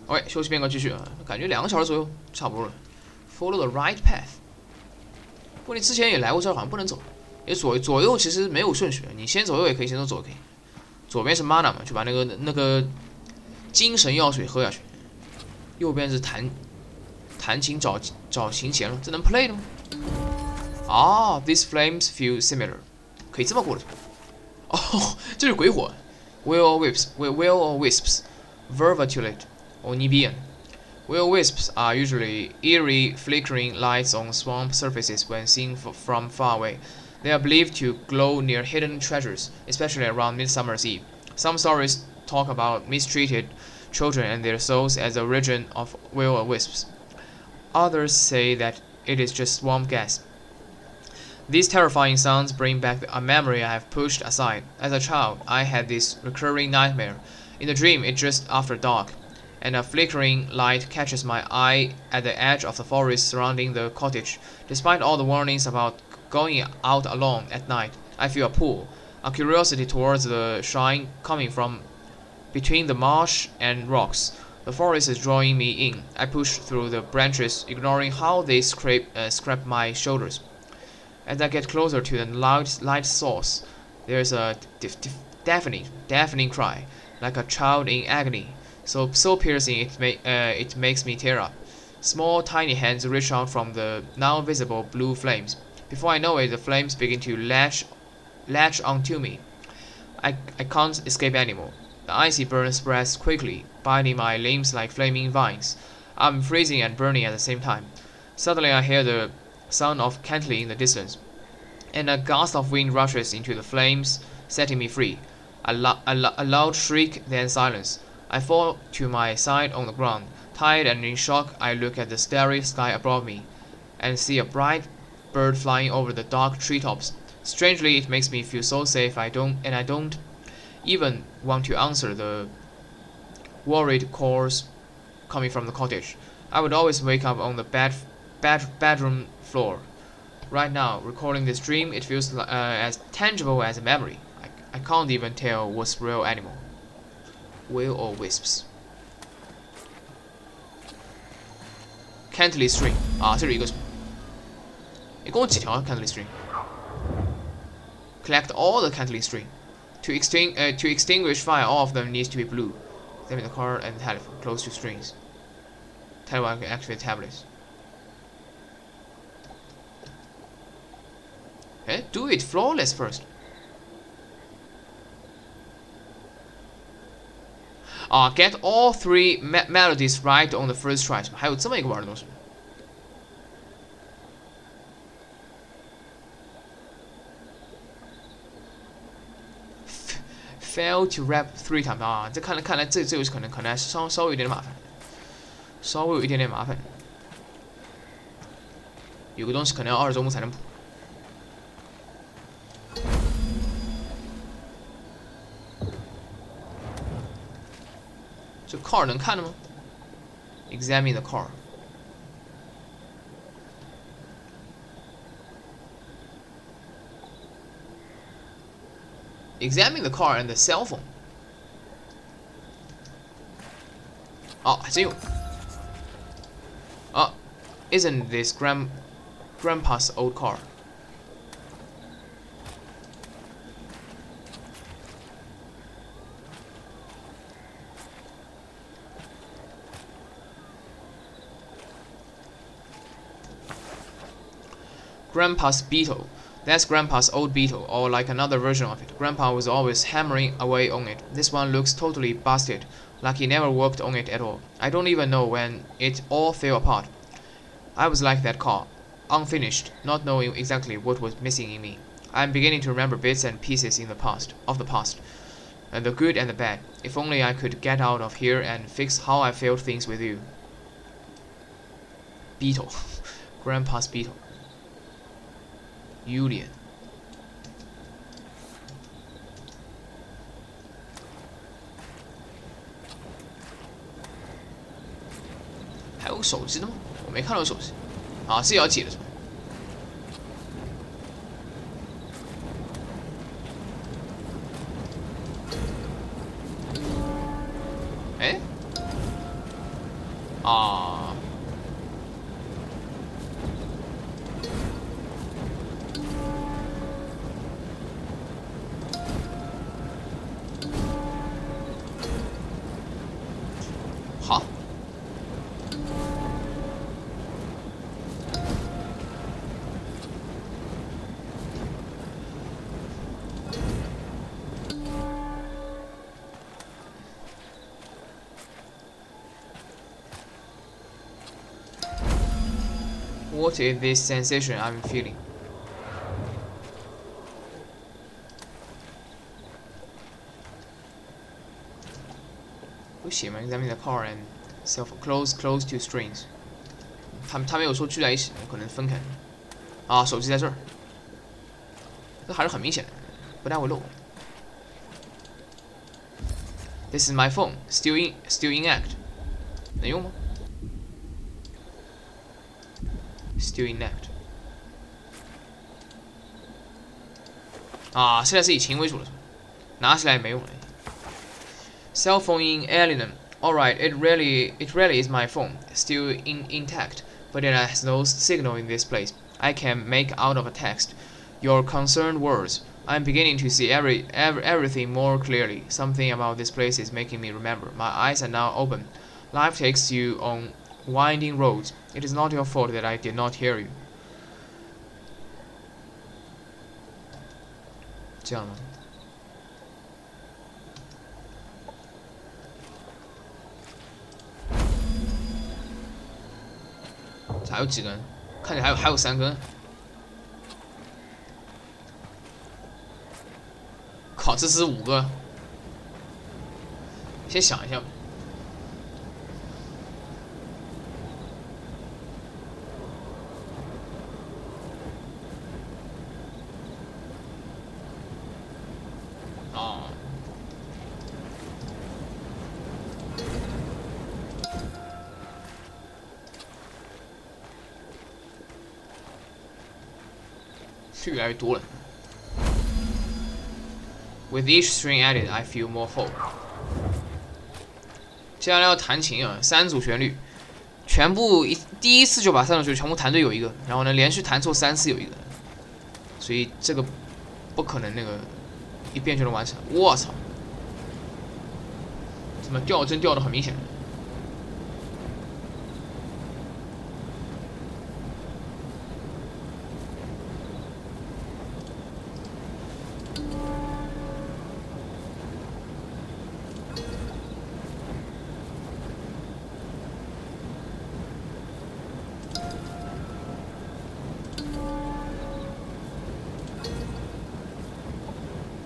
OK， 休息片刻继续啊，感觉2个小时左右差不多了。Follow the right path。不过你之前也来过这儿，好像不能走。也左右其实没有顺序，你先左右也可以，先走左也可以。左边是 mana 嘛，就把那个精神药水喝下去。右边是弹琴找琴弦了，这能 play 的吗？啊 ，these flames feel similar， 可以这么过的。哦，这是鬼火 ，will or wisps, vervatulate or Nibian. Will wisps are usually eerie, flickering lights on swamp surfaces when seen from far away. They are believed to glow near hidden treasures, especially around Midsummer's Eve. Some stories talk about mistreated children and their souls as the origin of will o wisps. Others say that it is just swamp gas. These terrifying sounds bring back a memory I have pushed aside. As a child, I had this recurring nightmare. In the dream, it's just after dark, and a flickering light catches my eye at the edge of the forest surrounding the cottage. Despite all the warnings about going out alone at night, I feel a pull, a curiosity towards the shine coming from between the marsh and rocks. The forest is drawing me in. I push through the branches, ignoring how they scrape my shoulders. As I get closer to the light source, there's a deafening cry, like a child in agony. So piercing it makes me tear up. Small tiny hands reach out from the now visible blue flames. Before I know it, the flames begin to latch onto me. I can't escape anymore. The icy burn spreads quickly, binding my limbs like flaming vines. I'm freezing and burning at the same time. Suddenly I hear the sound of Cantley in the distance, and a gust of wind rushes into the flames, setting me free. A loud shriek, then silence. I fall to my side on the ground. Tired and in shock, I look at the starry sky above me, and see a bright bird flying over the dark treetops. Strangely, it makes me feel so safe. I don't even want to answer the worried calls coming from the cottage. I would always wake up on the bedroom floor. Right now, recalling this dream, it feels as tangible as a memory. I can't even tell what's real anymore. Will or wisps? Cantley string 啊，这是一个什么？一共有几条 Cantley string? Collect all the Cantley string. To extinguish fire, all of them needs to be blue. Them in the car and telephone, close to strings. Telephone can activate tablets. Okay, do it flawless first. Get all 3 melodies right on the first try. 还有这么一个玩的东西。Fail to wrap 3 times 啊，这看来这游戏可能还是稍微有点麻烦，稍微有一点点麻烦。有个东西可能要20周目才能补。这 car 能看的吗 ？Examine the car. Examine the car and the cell phone. 哦，还真有。啊 ，Isn't this grandpa's old car? Grandpa's Beetle. That's Grandpa's old Beetle, or like another version of it. Grandpa was always hammering away on it. This one looks totally busted, like he never worked on it at all. I don't even know when it all fell apart. I was like that car, unfinished, not knowing exactly what was missing in me. I'm beginning to remember bits and pieces of the past, and the good and the bad. If only I could get out of here and fix how I felt things with you. Beetle, Grandpa's Beetle. Julian， 还有手机的吗？我没看到手机。啊，这也要解的是吧？哎，啊。好。What is this sensation I'm feeling? Examine the car and cell phone close to strings. 他没有说聚在一起，可能分开。啊，手机在这儿，这还是很明显的，不太会漏。This is my phone, still in act. 能用吗 ？Still in act. 啊，现在是以琴为主了，拿起来也没用了。Cell phone in Alien. Alright, it really is my phone, still intact, but it has no signal in this place. I can make out of a text your concerned words. I'm beginning to see everything more clearly. Something about this place is making me remember. My eyes are now open. Life takes you on winding roads. It is not your fault that I did not hear you. 这样吗？还有几根？看起来还有3根。靠，这是5个。先想一下吧。哦。越来越多了。With each string added, I feel more hope. 接下来要弹琴啊，3组旋律，全部第一次就把3组旋律全部弹对有一个，然后呢连续弹错3次有一个，所以这个不可能那个一遍就能完成。我操！怎么掉帧掉的很明显？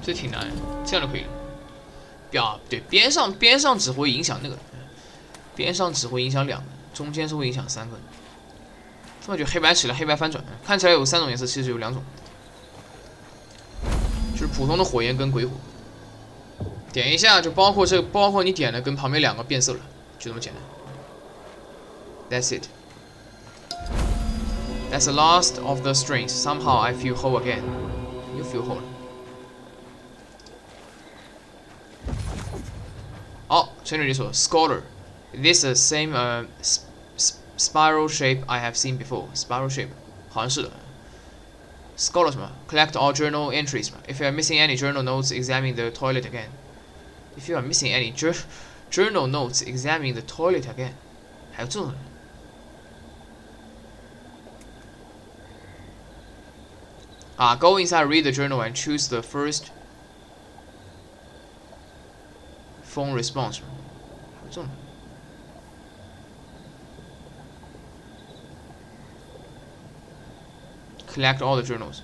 这挺难，这样就可以了。对，边上只会影响那个，边上只会影响2个，中间是会影响3个。这么就黑白起来，黑白翻转，看起来有3种颜色，其实有2种，就是普通的火焰跟鬼火。点一下就包括你点的跟旁边2个变色了，就这么简单。That's it. That's the last of the strings. Somehow I feel whole again. You feel whole. 好，这里说 Scholar. This is the same spiral shape I have seen before. Spiral shape. 好像是的。Scholar 什么 ？Collect all journal entries. If you are missing any journal notes, examine the toilet again. If you are missing any journal notes, examine the toilet again. 还有这种人。Go inside, read the journal, and choose the first phone response. 还有这种人。Collect all the journals.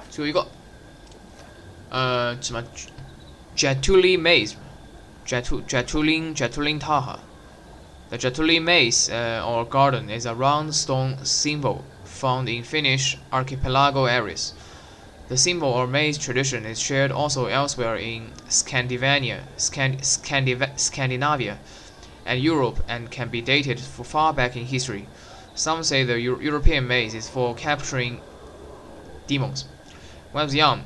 最后一个，什么 Jetuli Maze, Jetulin Taha. The Jetuli Maze or garden is a round stone symbol found in Finnish archipelago areas. The symbol or maze tradition is shared also elsewhere in Scandinavia and Europe and can be dated far back in history. Some say the European maze is for capturing demons. When I was young,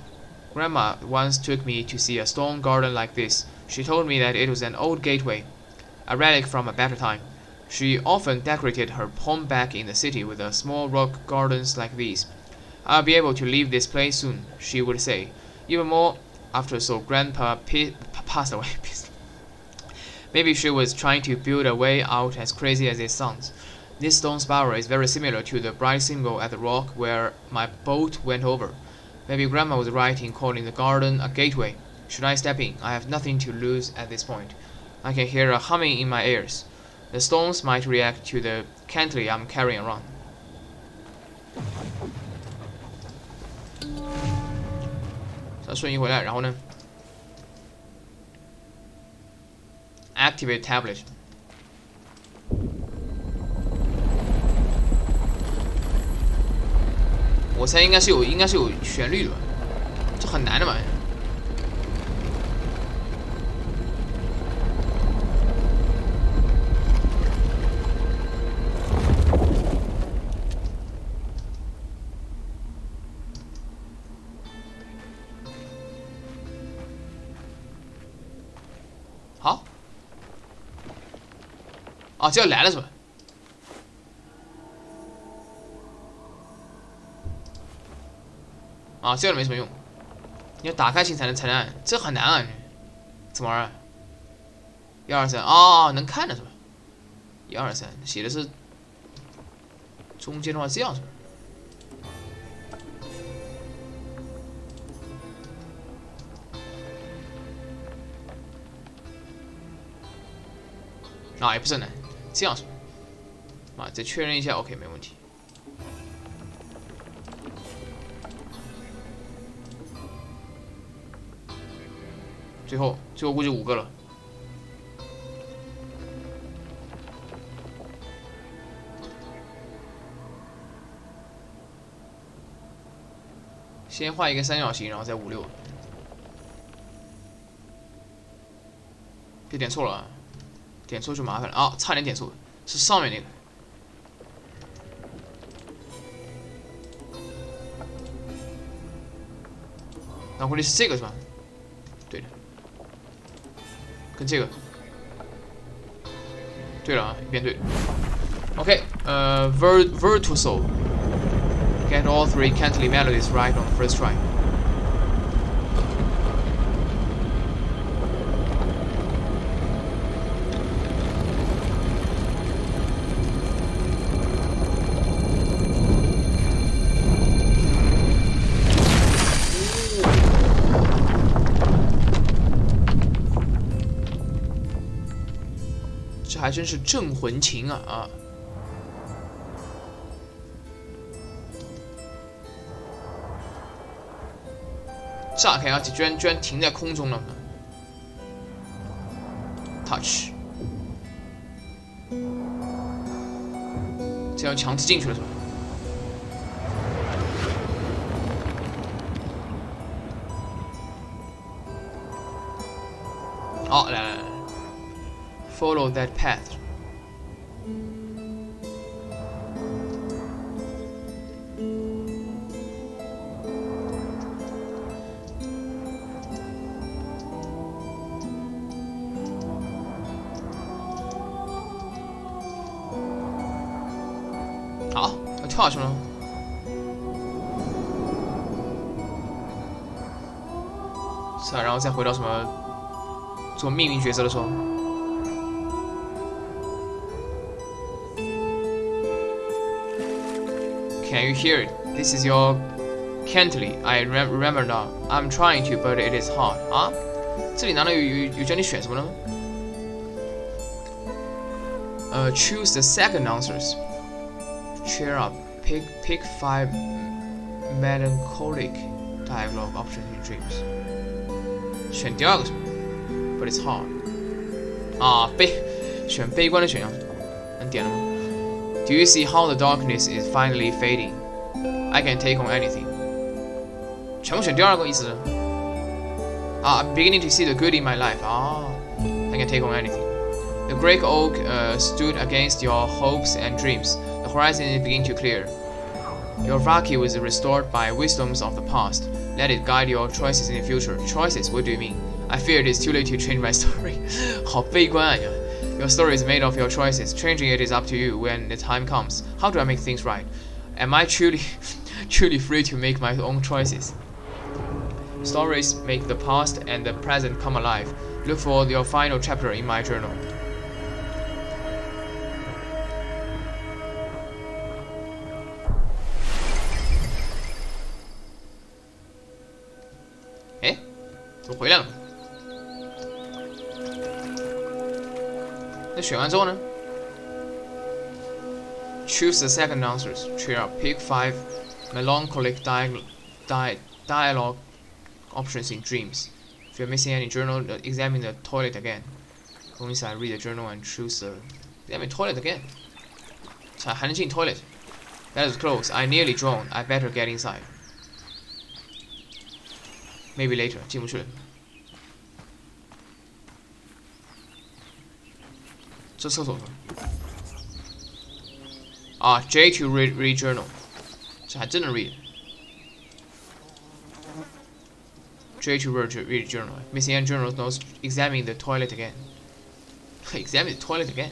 Grandma once took me to see a stone garden like this. She told me that it was an old gateway, a relic from a better time. She often decorated her home back in the city with small rock gardens like these. I'll be able to leave this place soon, she would say. Even more after so Grandpa passed away. Maybe she was trying to build a way out as crazy as it sounds. This stone spiral is very similar to the bright symbol at the rock where my boat went over. Maybe Grandma was right in calling the garden a gateway. Should I step in? I have nothing to lose at this point. I can hear a humming in my ears. The stones might react to the cantley I'm carrying around. 再瞬移回来，然后呢 ？Activate tablet。我猜应该是有旋律的吧？这很难的嘛。好，这要来了是吧？这个没什么用，你要打开琴才能按，这很难啊！怎么玩？1、2、3，能看的是吧？1、2、3，写的是中间的话这样是吧？也不是很难，这样是吧？再确认一下 ，OK， 没问题。最后估计5个了。先画一个三角形，然后再5、6。别点错了啊！点错就麻烦了差点点错，是上面那个。那估计是这个是吧？对的。跟这个，对了一边对的。OK， virtuoso， get all 3 cantley melodies right on the first try。还真是镇魂琴啊！炸开，而且居然停在空中了。Touch， 这要强制进去了是吧？好，来，Follow that path。好，要跳下去了。是啊，然后再回到什么做命运抉择的时候。Can you hear it? This is your Cantley. I remember now. I'm trying to, but it is hard. 啊，这里难道有叫你选什么呢？Choose the second answers. Cheer up. Pick 5 melancholic dialogue options in dreams. 选第二个是吗 ？But it's hard. 啊，选悲观的选项，能点了吗 ？Do you see how the darkness is finally fading? I can take on anything. 全部选第二个意思。啊 ，I'm beginning to see the good in my life. 啊 ，I can take on anything. The great oak stood against your hopes and dreams. The horizon is beginning to clear. Your vacuum is restored by wisdoms of the past. Let it guide your choices in the future. Choices? What do you mean? I fear it is too late to change my story. 好悲观啊！ Your story is made of your choices. Changing it is up to you when the time comes. How do I make things right? Am I truly free to make my own choices? Stories make the past and the present come alive. Look for your final chapter in my journal. 哎，怎么回来了？那选完之后呢 ？Choose the second answers. Cheer up. Pick 5 melancholic dialogue options in dreams. If you're missing any journal, examine the toilet again. Go inside, read the journal, and choose the examine toilet again. 还能进 toilet. That is close. I nearly drowned. I better get inside. Maybe later. 进不去了。这厕所是吧？啊 ，J to read journal， 这还真能 read。J to read journal. Missing any journal notes. Examine the toilet again. Examine the toilet again.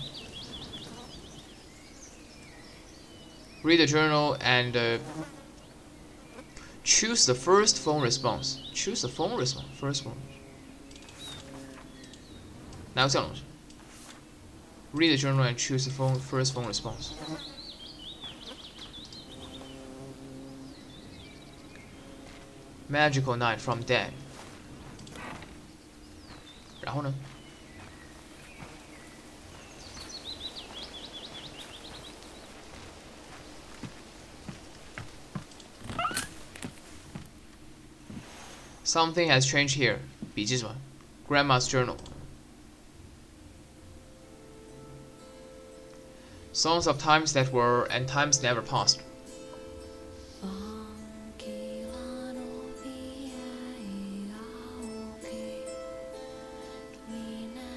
Read the journal and choose the first phone response. Choose the phone response. First one. 哪有这样东西 ？Read the journal and choose the first phone response. Magical night from dead. 然后呢 ？Something has changed here. 笔记什么 ？Grandma's journal. Songs of times that were and times never passed.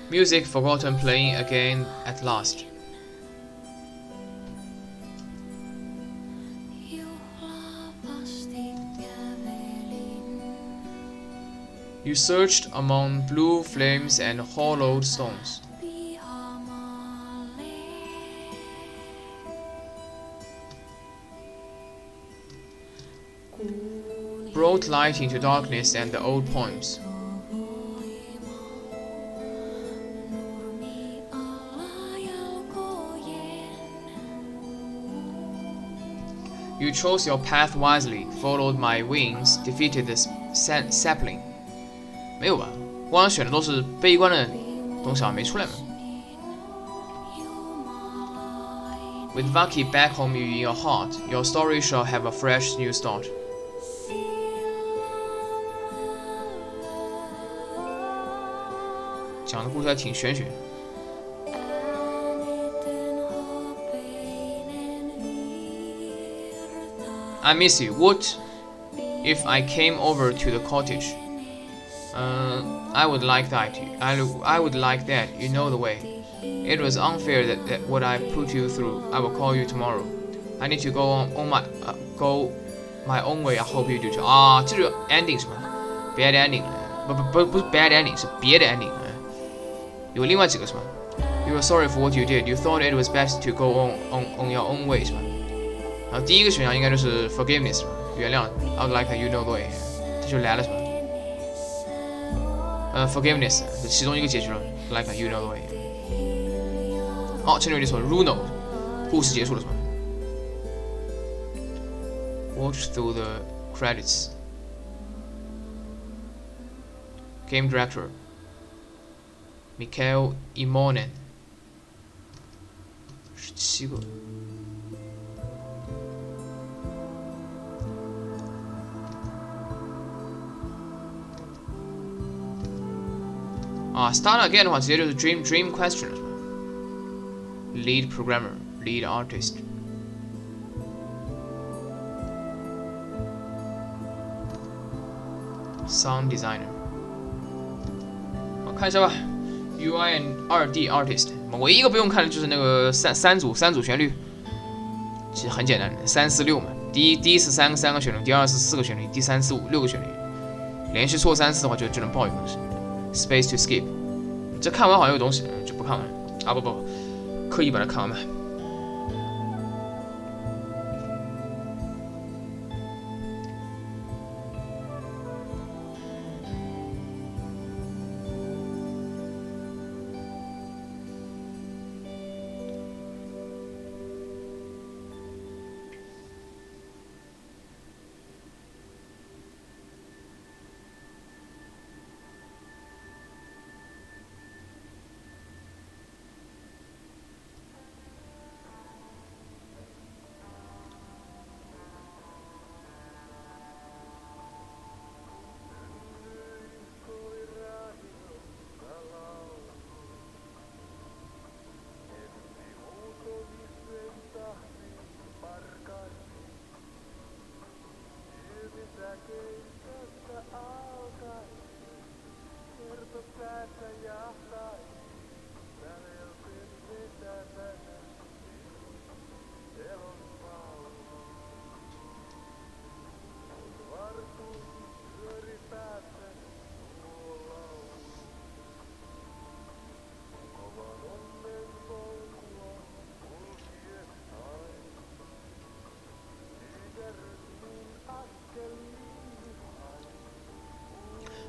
Music forgotten playing again at last. You searched among blue flames and hollowed stones. Brought light into darkness and the old poems. You chose your path wisely, followed my wings, defeated the sapling. 没有吧？我好像选的都是悲观的东西啊，没出来嘛。With Vaki back home in your heart, your story shall have a fresh new start. 讲的故事还挺玄学。I miss you. What if I came over to the cottage? I would like that. I would like that. You know the way. It was unfair that what I put you through. I will call you tomorrow. I need to go on go my own way. I hope you do too. 啊，这就 ending 是吗 ？Bad ending，不是 bad ending， 是别的 ending。有另外几个是吗 ？You were sorry for what you did. You thought it was best to go on your own way 是吧？然后第一个选项应该就是 forgiveness 是吧？原谅 I would like you know the way， 这就来了是吧？forgiveness 其中一个解决了 like you know the way。好，前面就说 Runo， 故事结束了是吧 ？Watch through the credits. Game director Mikhail Imonen， 17个。啊 ，Start Again 的话，直接就是 Dream Question 了，是吧 ？Lead Programmer, Lead Artist。Sound Designer， 好看一下吧。UI and 2D Artist， 唯一一个不用看的就是那个三组旋律，其实很简单的，3、4、6嘛。第一次三个旋律，第二次4个旋律，第3、4、5、6个旋律，连续错3次的话就能爆一个。Space to skip， 这看完好像有东西，就不看完啊不，刻意把它看完吧。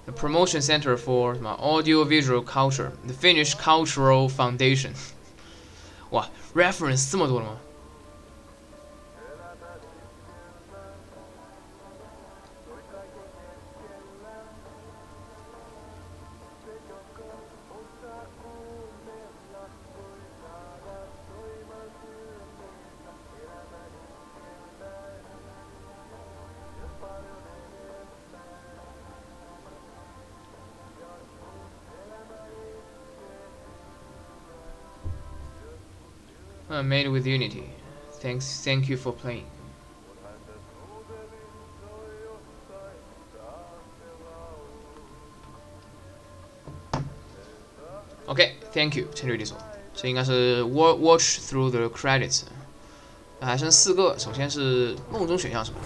The Promotion Center for Audiovisual Culture, the Finnish Cultural Foundation。哇 ，reference 这么多了吗？Made with Unity. Thank you for playing. OK, thank you. 陈律理所，这应该是 watch through the credits。还剩4个，首先是梦中选项是吧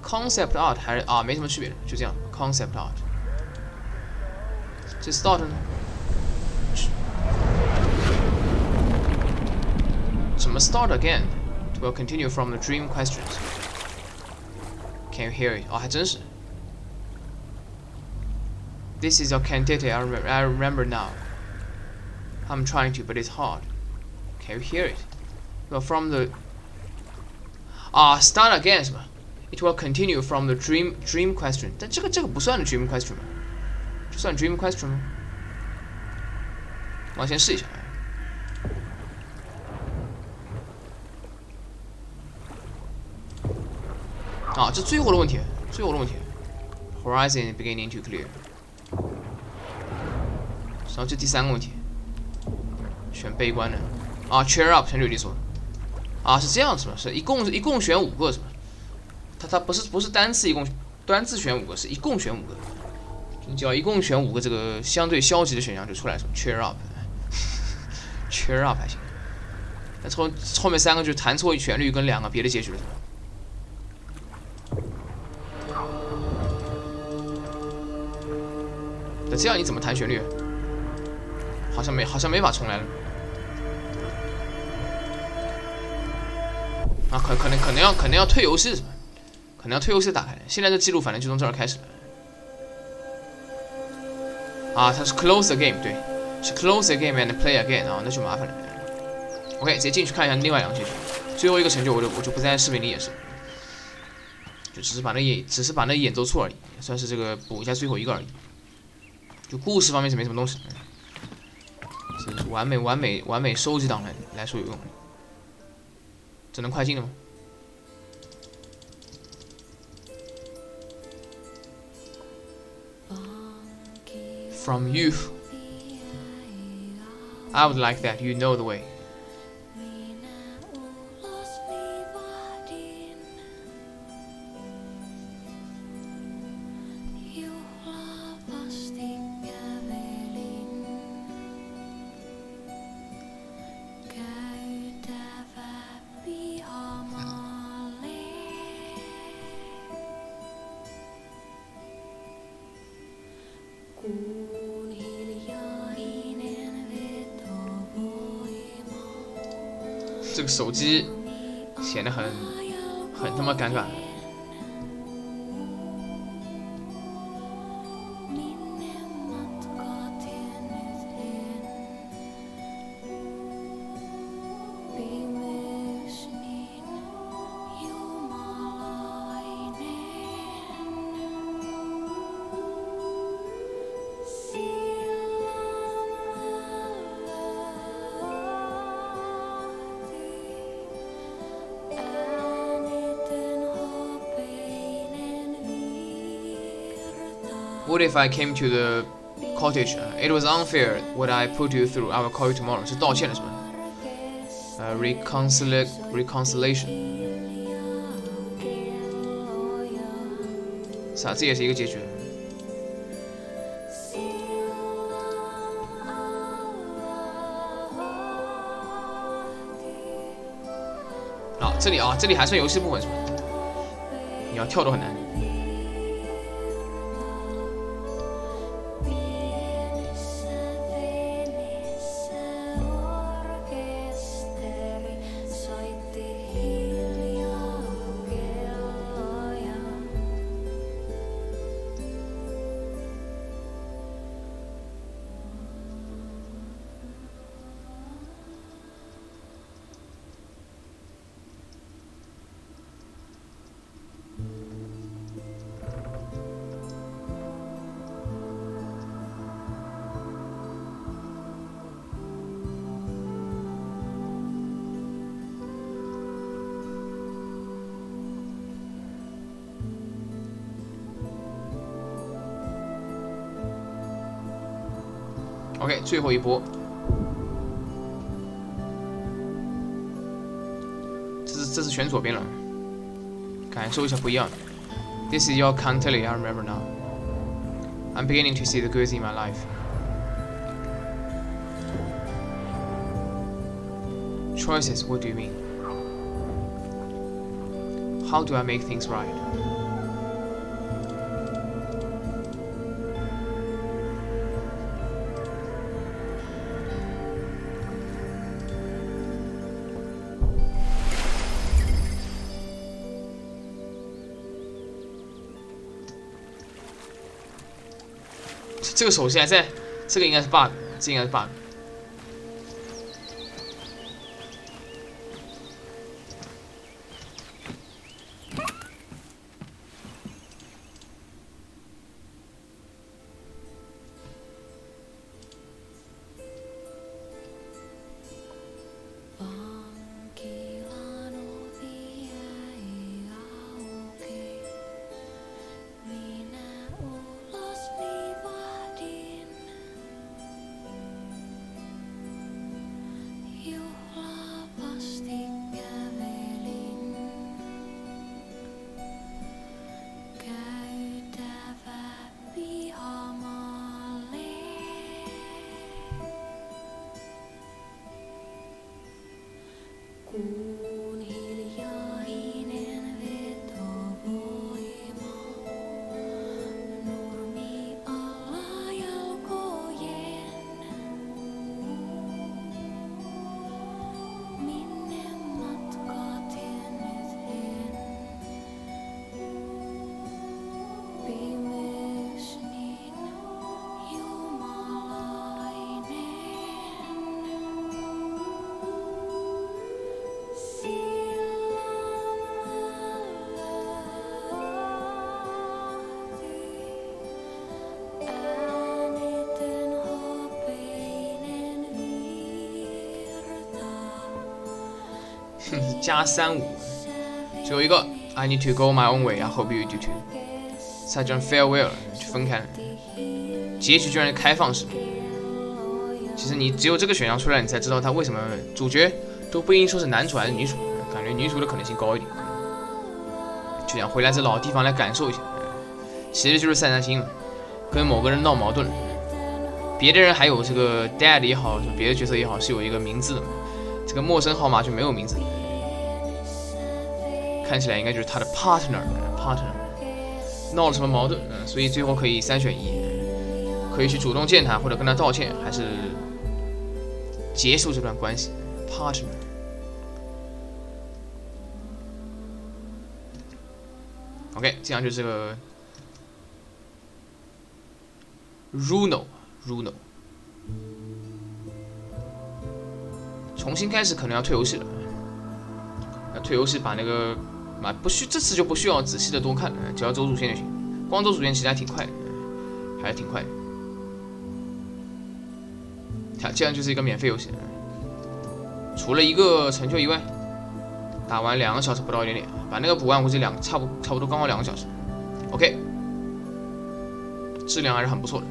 ？Concept art 还是啊没什么区别，就这样。Concept art。这 start 呢？什么 start again? It will continue from the dream questions. Can you hear it? 哦，还真是。This is your candidate. I remember now. I'm trying to, but it's hard. Can you hear it? Well, from the start again 是吧 ？It will continue from the dream question. 但这个不算的 dream question 吗？这算 dream question 吗？我先试一下。啊，这最后的问题，Horizon beginning to clear。然后这第3个问题，选悲观的啊 ，cheer up， 陈柳丽说啊，是这样是吧？是一共选5个是吧？它不是单字选5个，是一共选5个。你只要一共选5个这个相对消极的选项就出来说 cheer up，cheer up 还行。那后面3个就弹错旋律跟2个别的结局了。那这样你怎么弹旋律？好像没法重来了。啊，可能要退游戏是吧？可能要退游戏打开。现在的记录反正就从这儿开始了。啊，它是 close the game， 对，是 close the game and play again 啊，那就麻烦了。OK， 直接进去看一下另外2个结局。最后一个成就我就不在视频里演示，就只是把那演奏错而已，算是这个补一下最后一个而已。就故事方面是没什么东西，是完美收集档来说有用。这能快进的吗？From you, I would like that. You know the way. Kuun hiljainen vetovoima. 这个手机显得很他妈尴尬。What if I came to the cottage? It was unfair what I put you through. I will call you tomorrow. 是道歉的是吧？Reconciliation. 是啊，这也是一个结局。好，这里还算游戏部分是吧？你要跳都很难。OK， 最后一波，这是选左边了，感受一下不一样。This is your country, I remember now. I'm beginning to see the good in my life. Choices, what do you mean? How do I make things right? .这个手现在在，这个应该是 bug， 这应该是 bug。加35。最后一个 I need to go my own way, I hope you do too。才叫 farewell 就分开了。结局居然是开放式。其实你只有这个选项出来，你才知道他为什么主角都不一定说是男主还是女主，感觉女主的可能性高一点。就想回来这老地方来感受一下，其实就是散散心嘛，跟某个人闹矛盾。别的人还有这个 dad 也好，别的角色也好，是有一个名字的嘛，这个陌生号码就没有名字，看起来应该就是他的 partner， 闹了什么矛盾，所以最后可以3选1，可以去主动见他，或者跟他道歉，还是结束这段关系 partner。OK， 这样就是这个 Runo。重新开始可能要退游戏了，退游戏把那个这次就不需要仔细的多看，只要走主线就行。光走主线其实还挺快的，还是挺快的。这样就是一个免费游戏，除了一个成就以外，打完2个小时不到一点点，把那个补完估计差不多刚好2个小时。OK， 质量还是很不错的。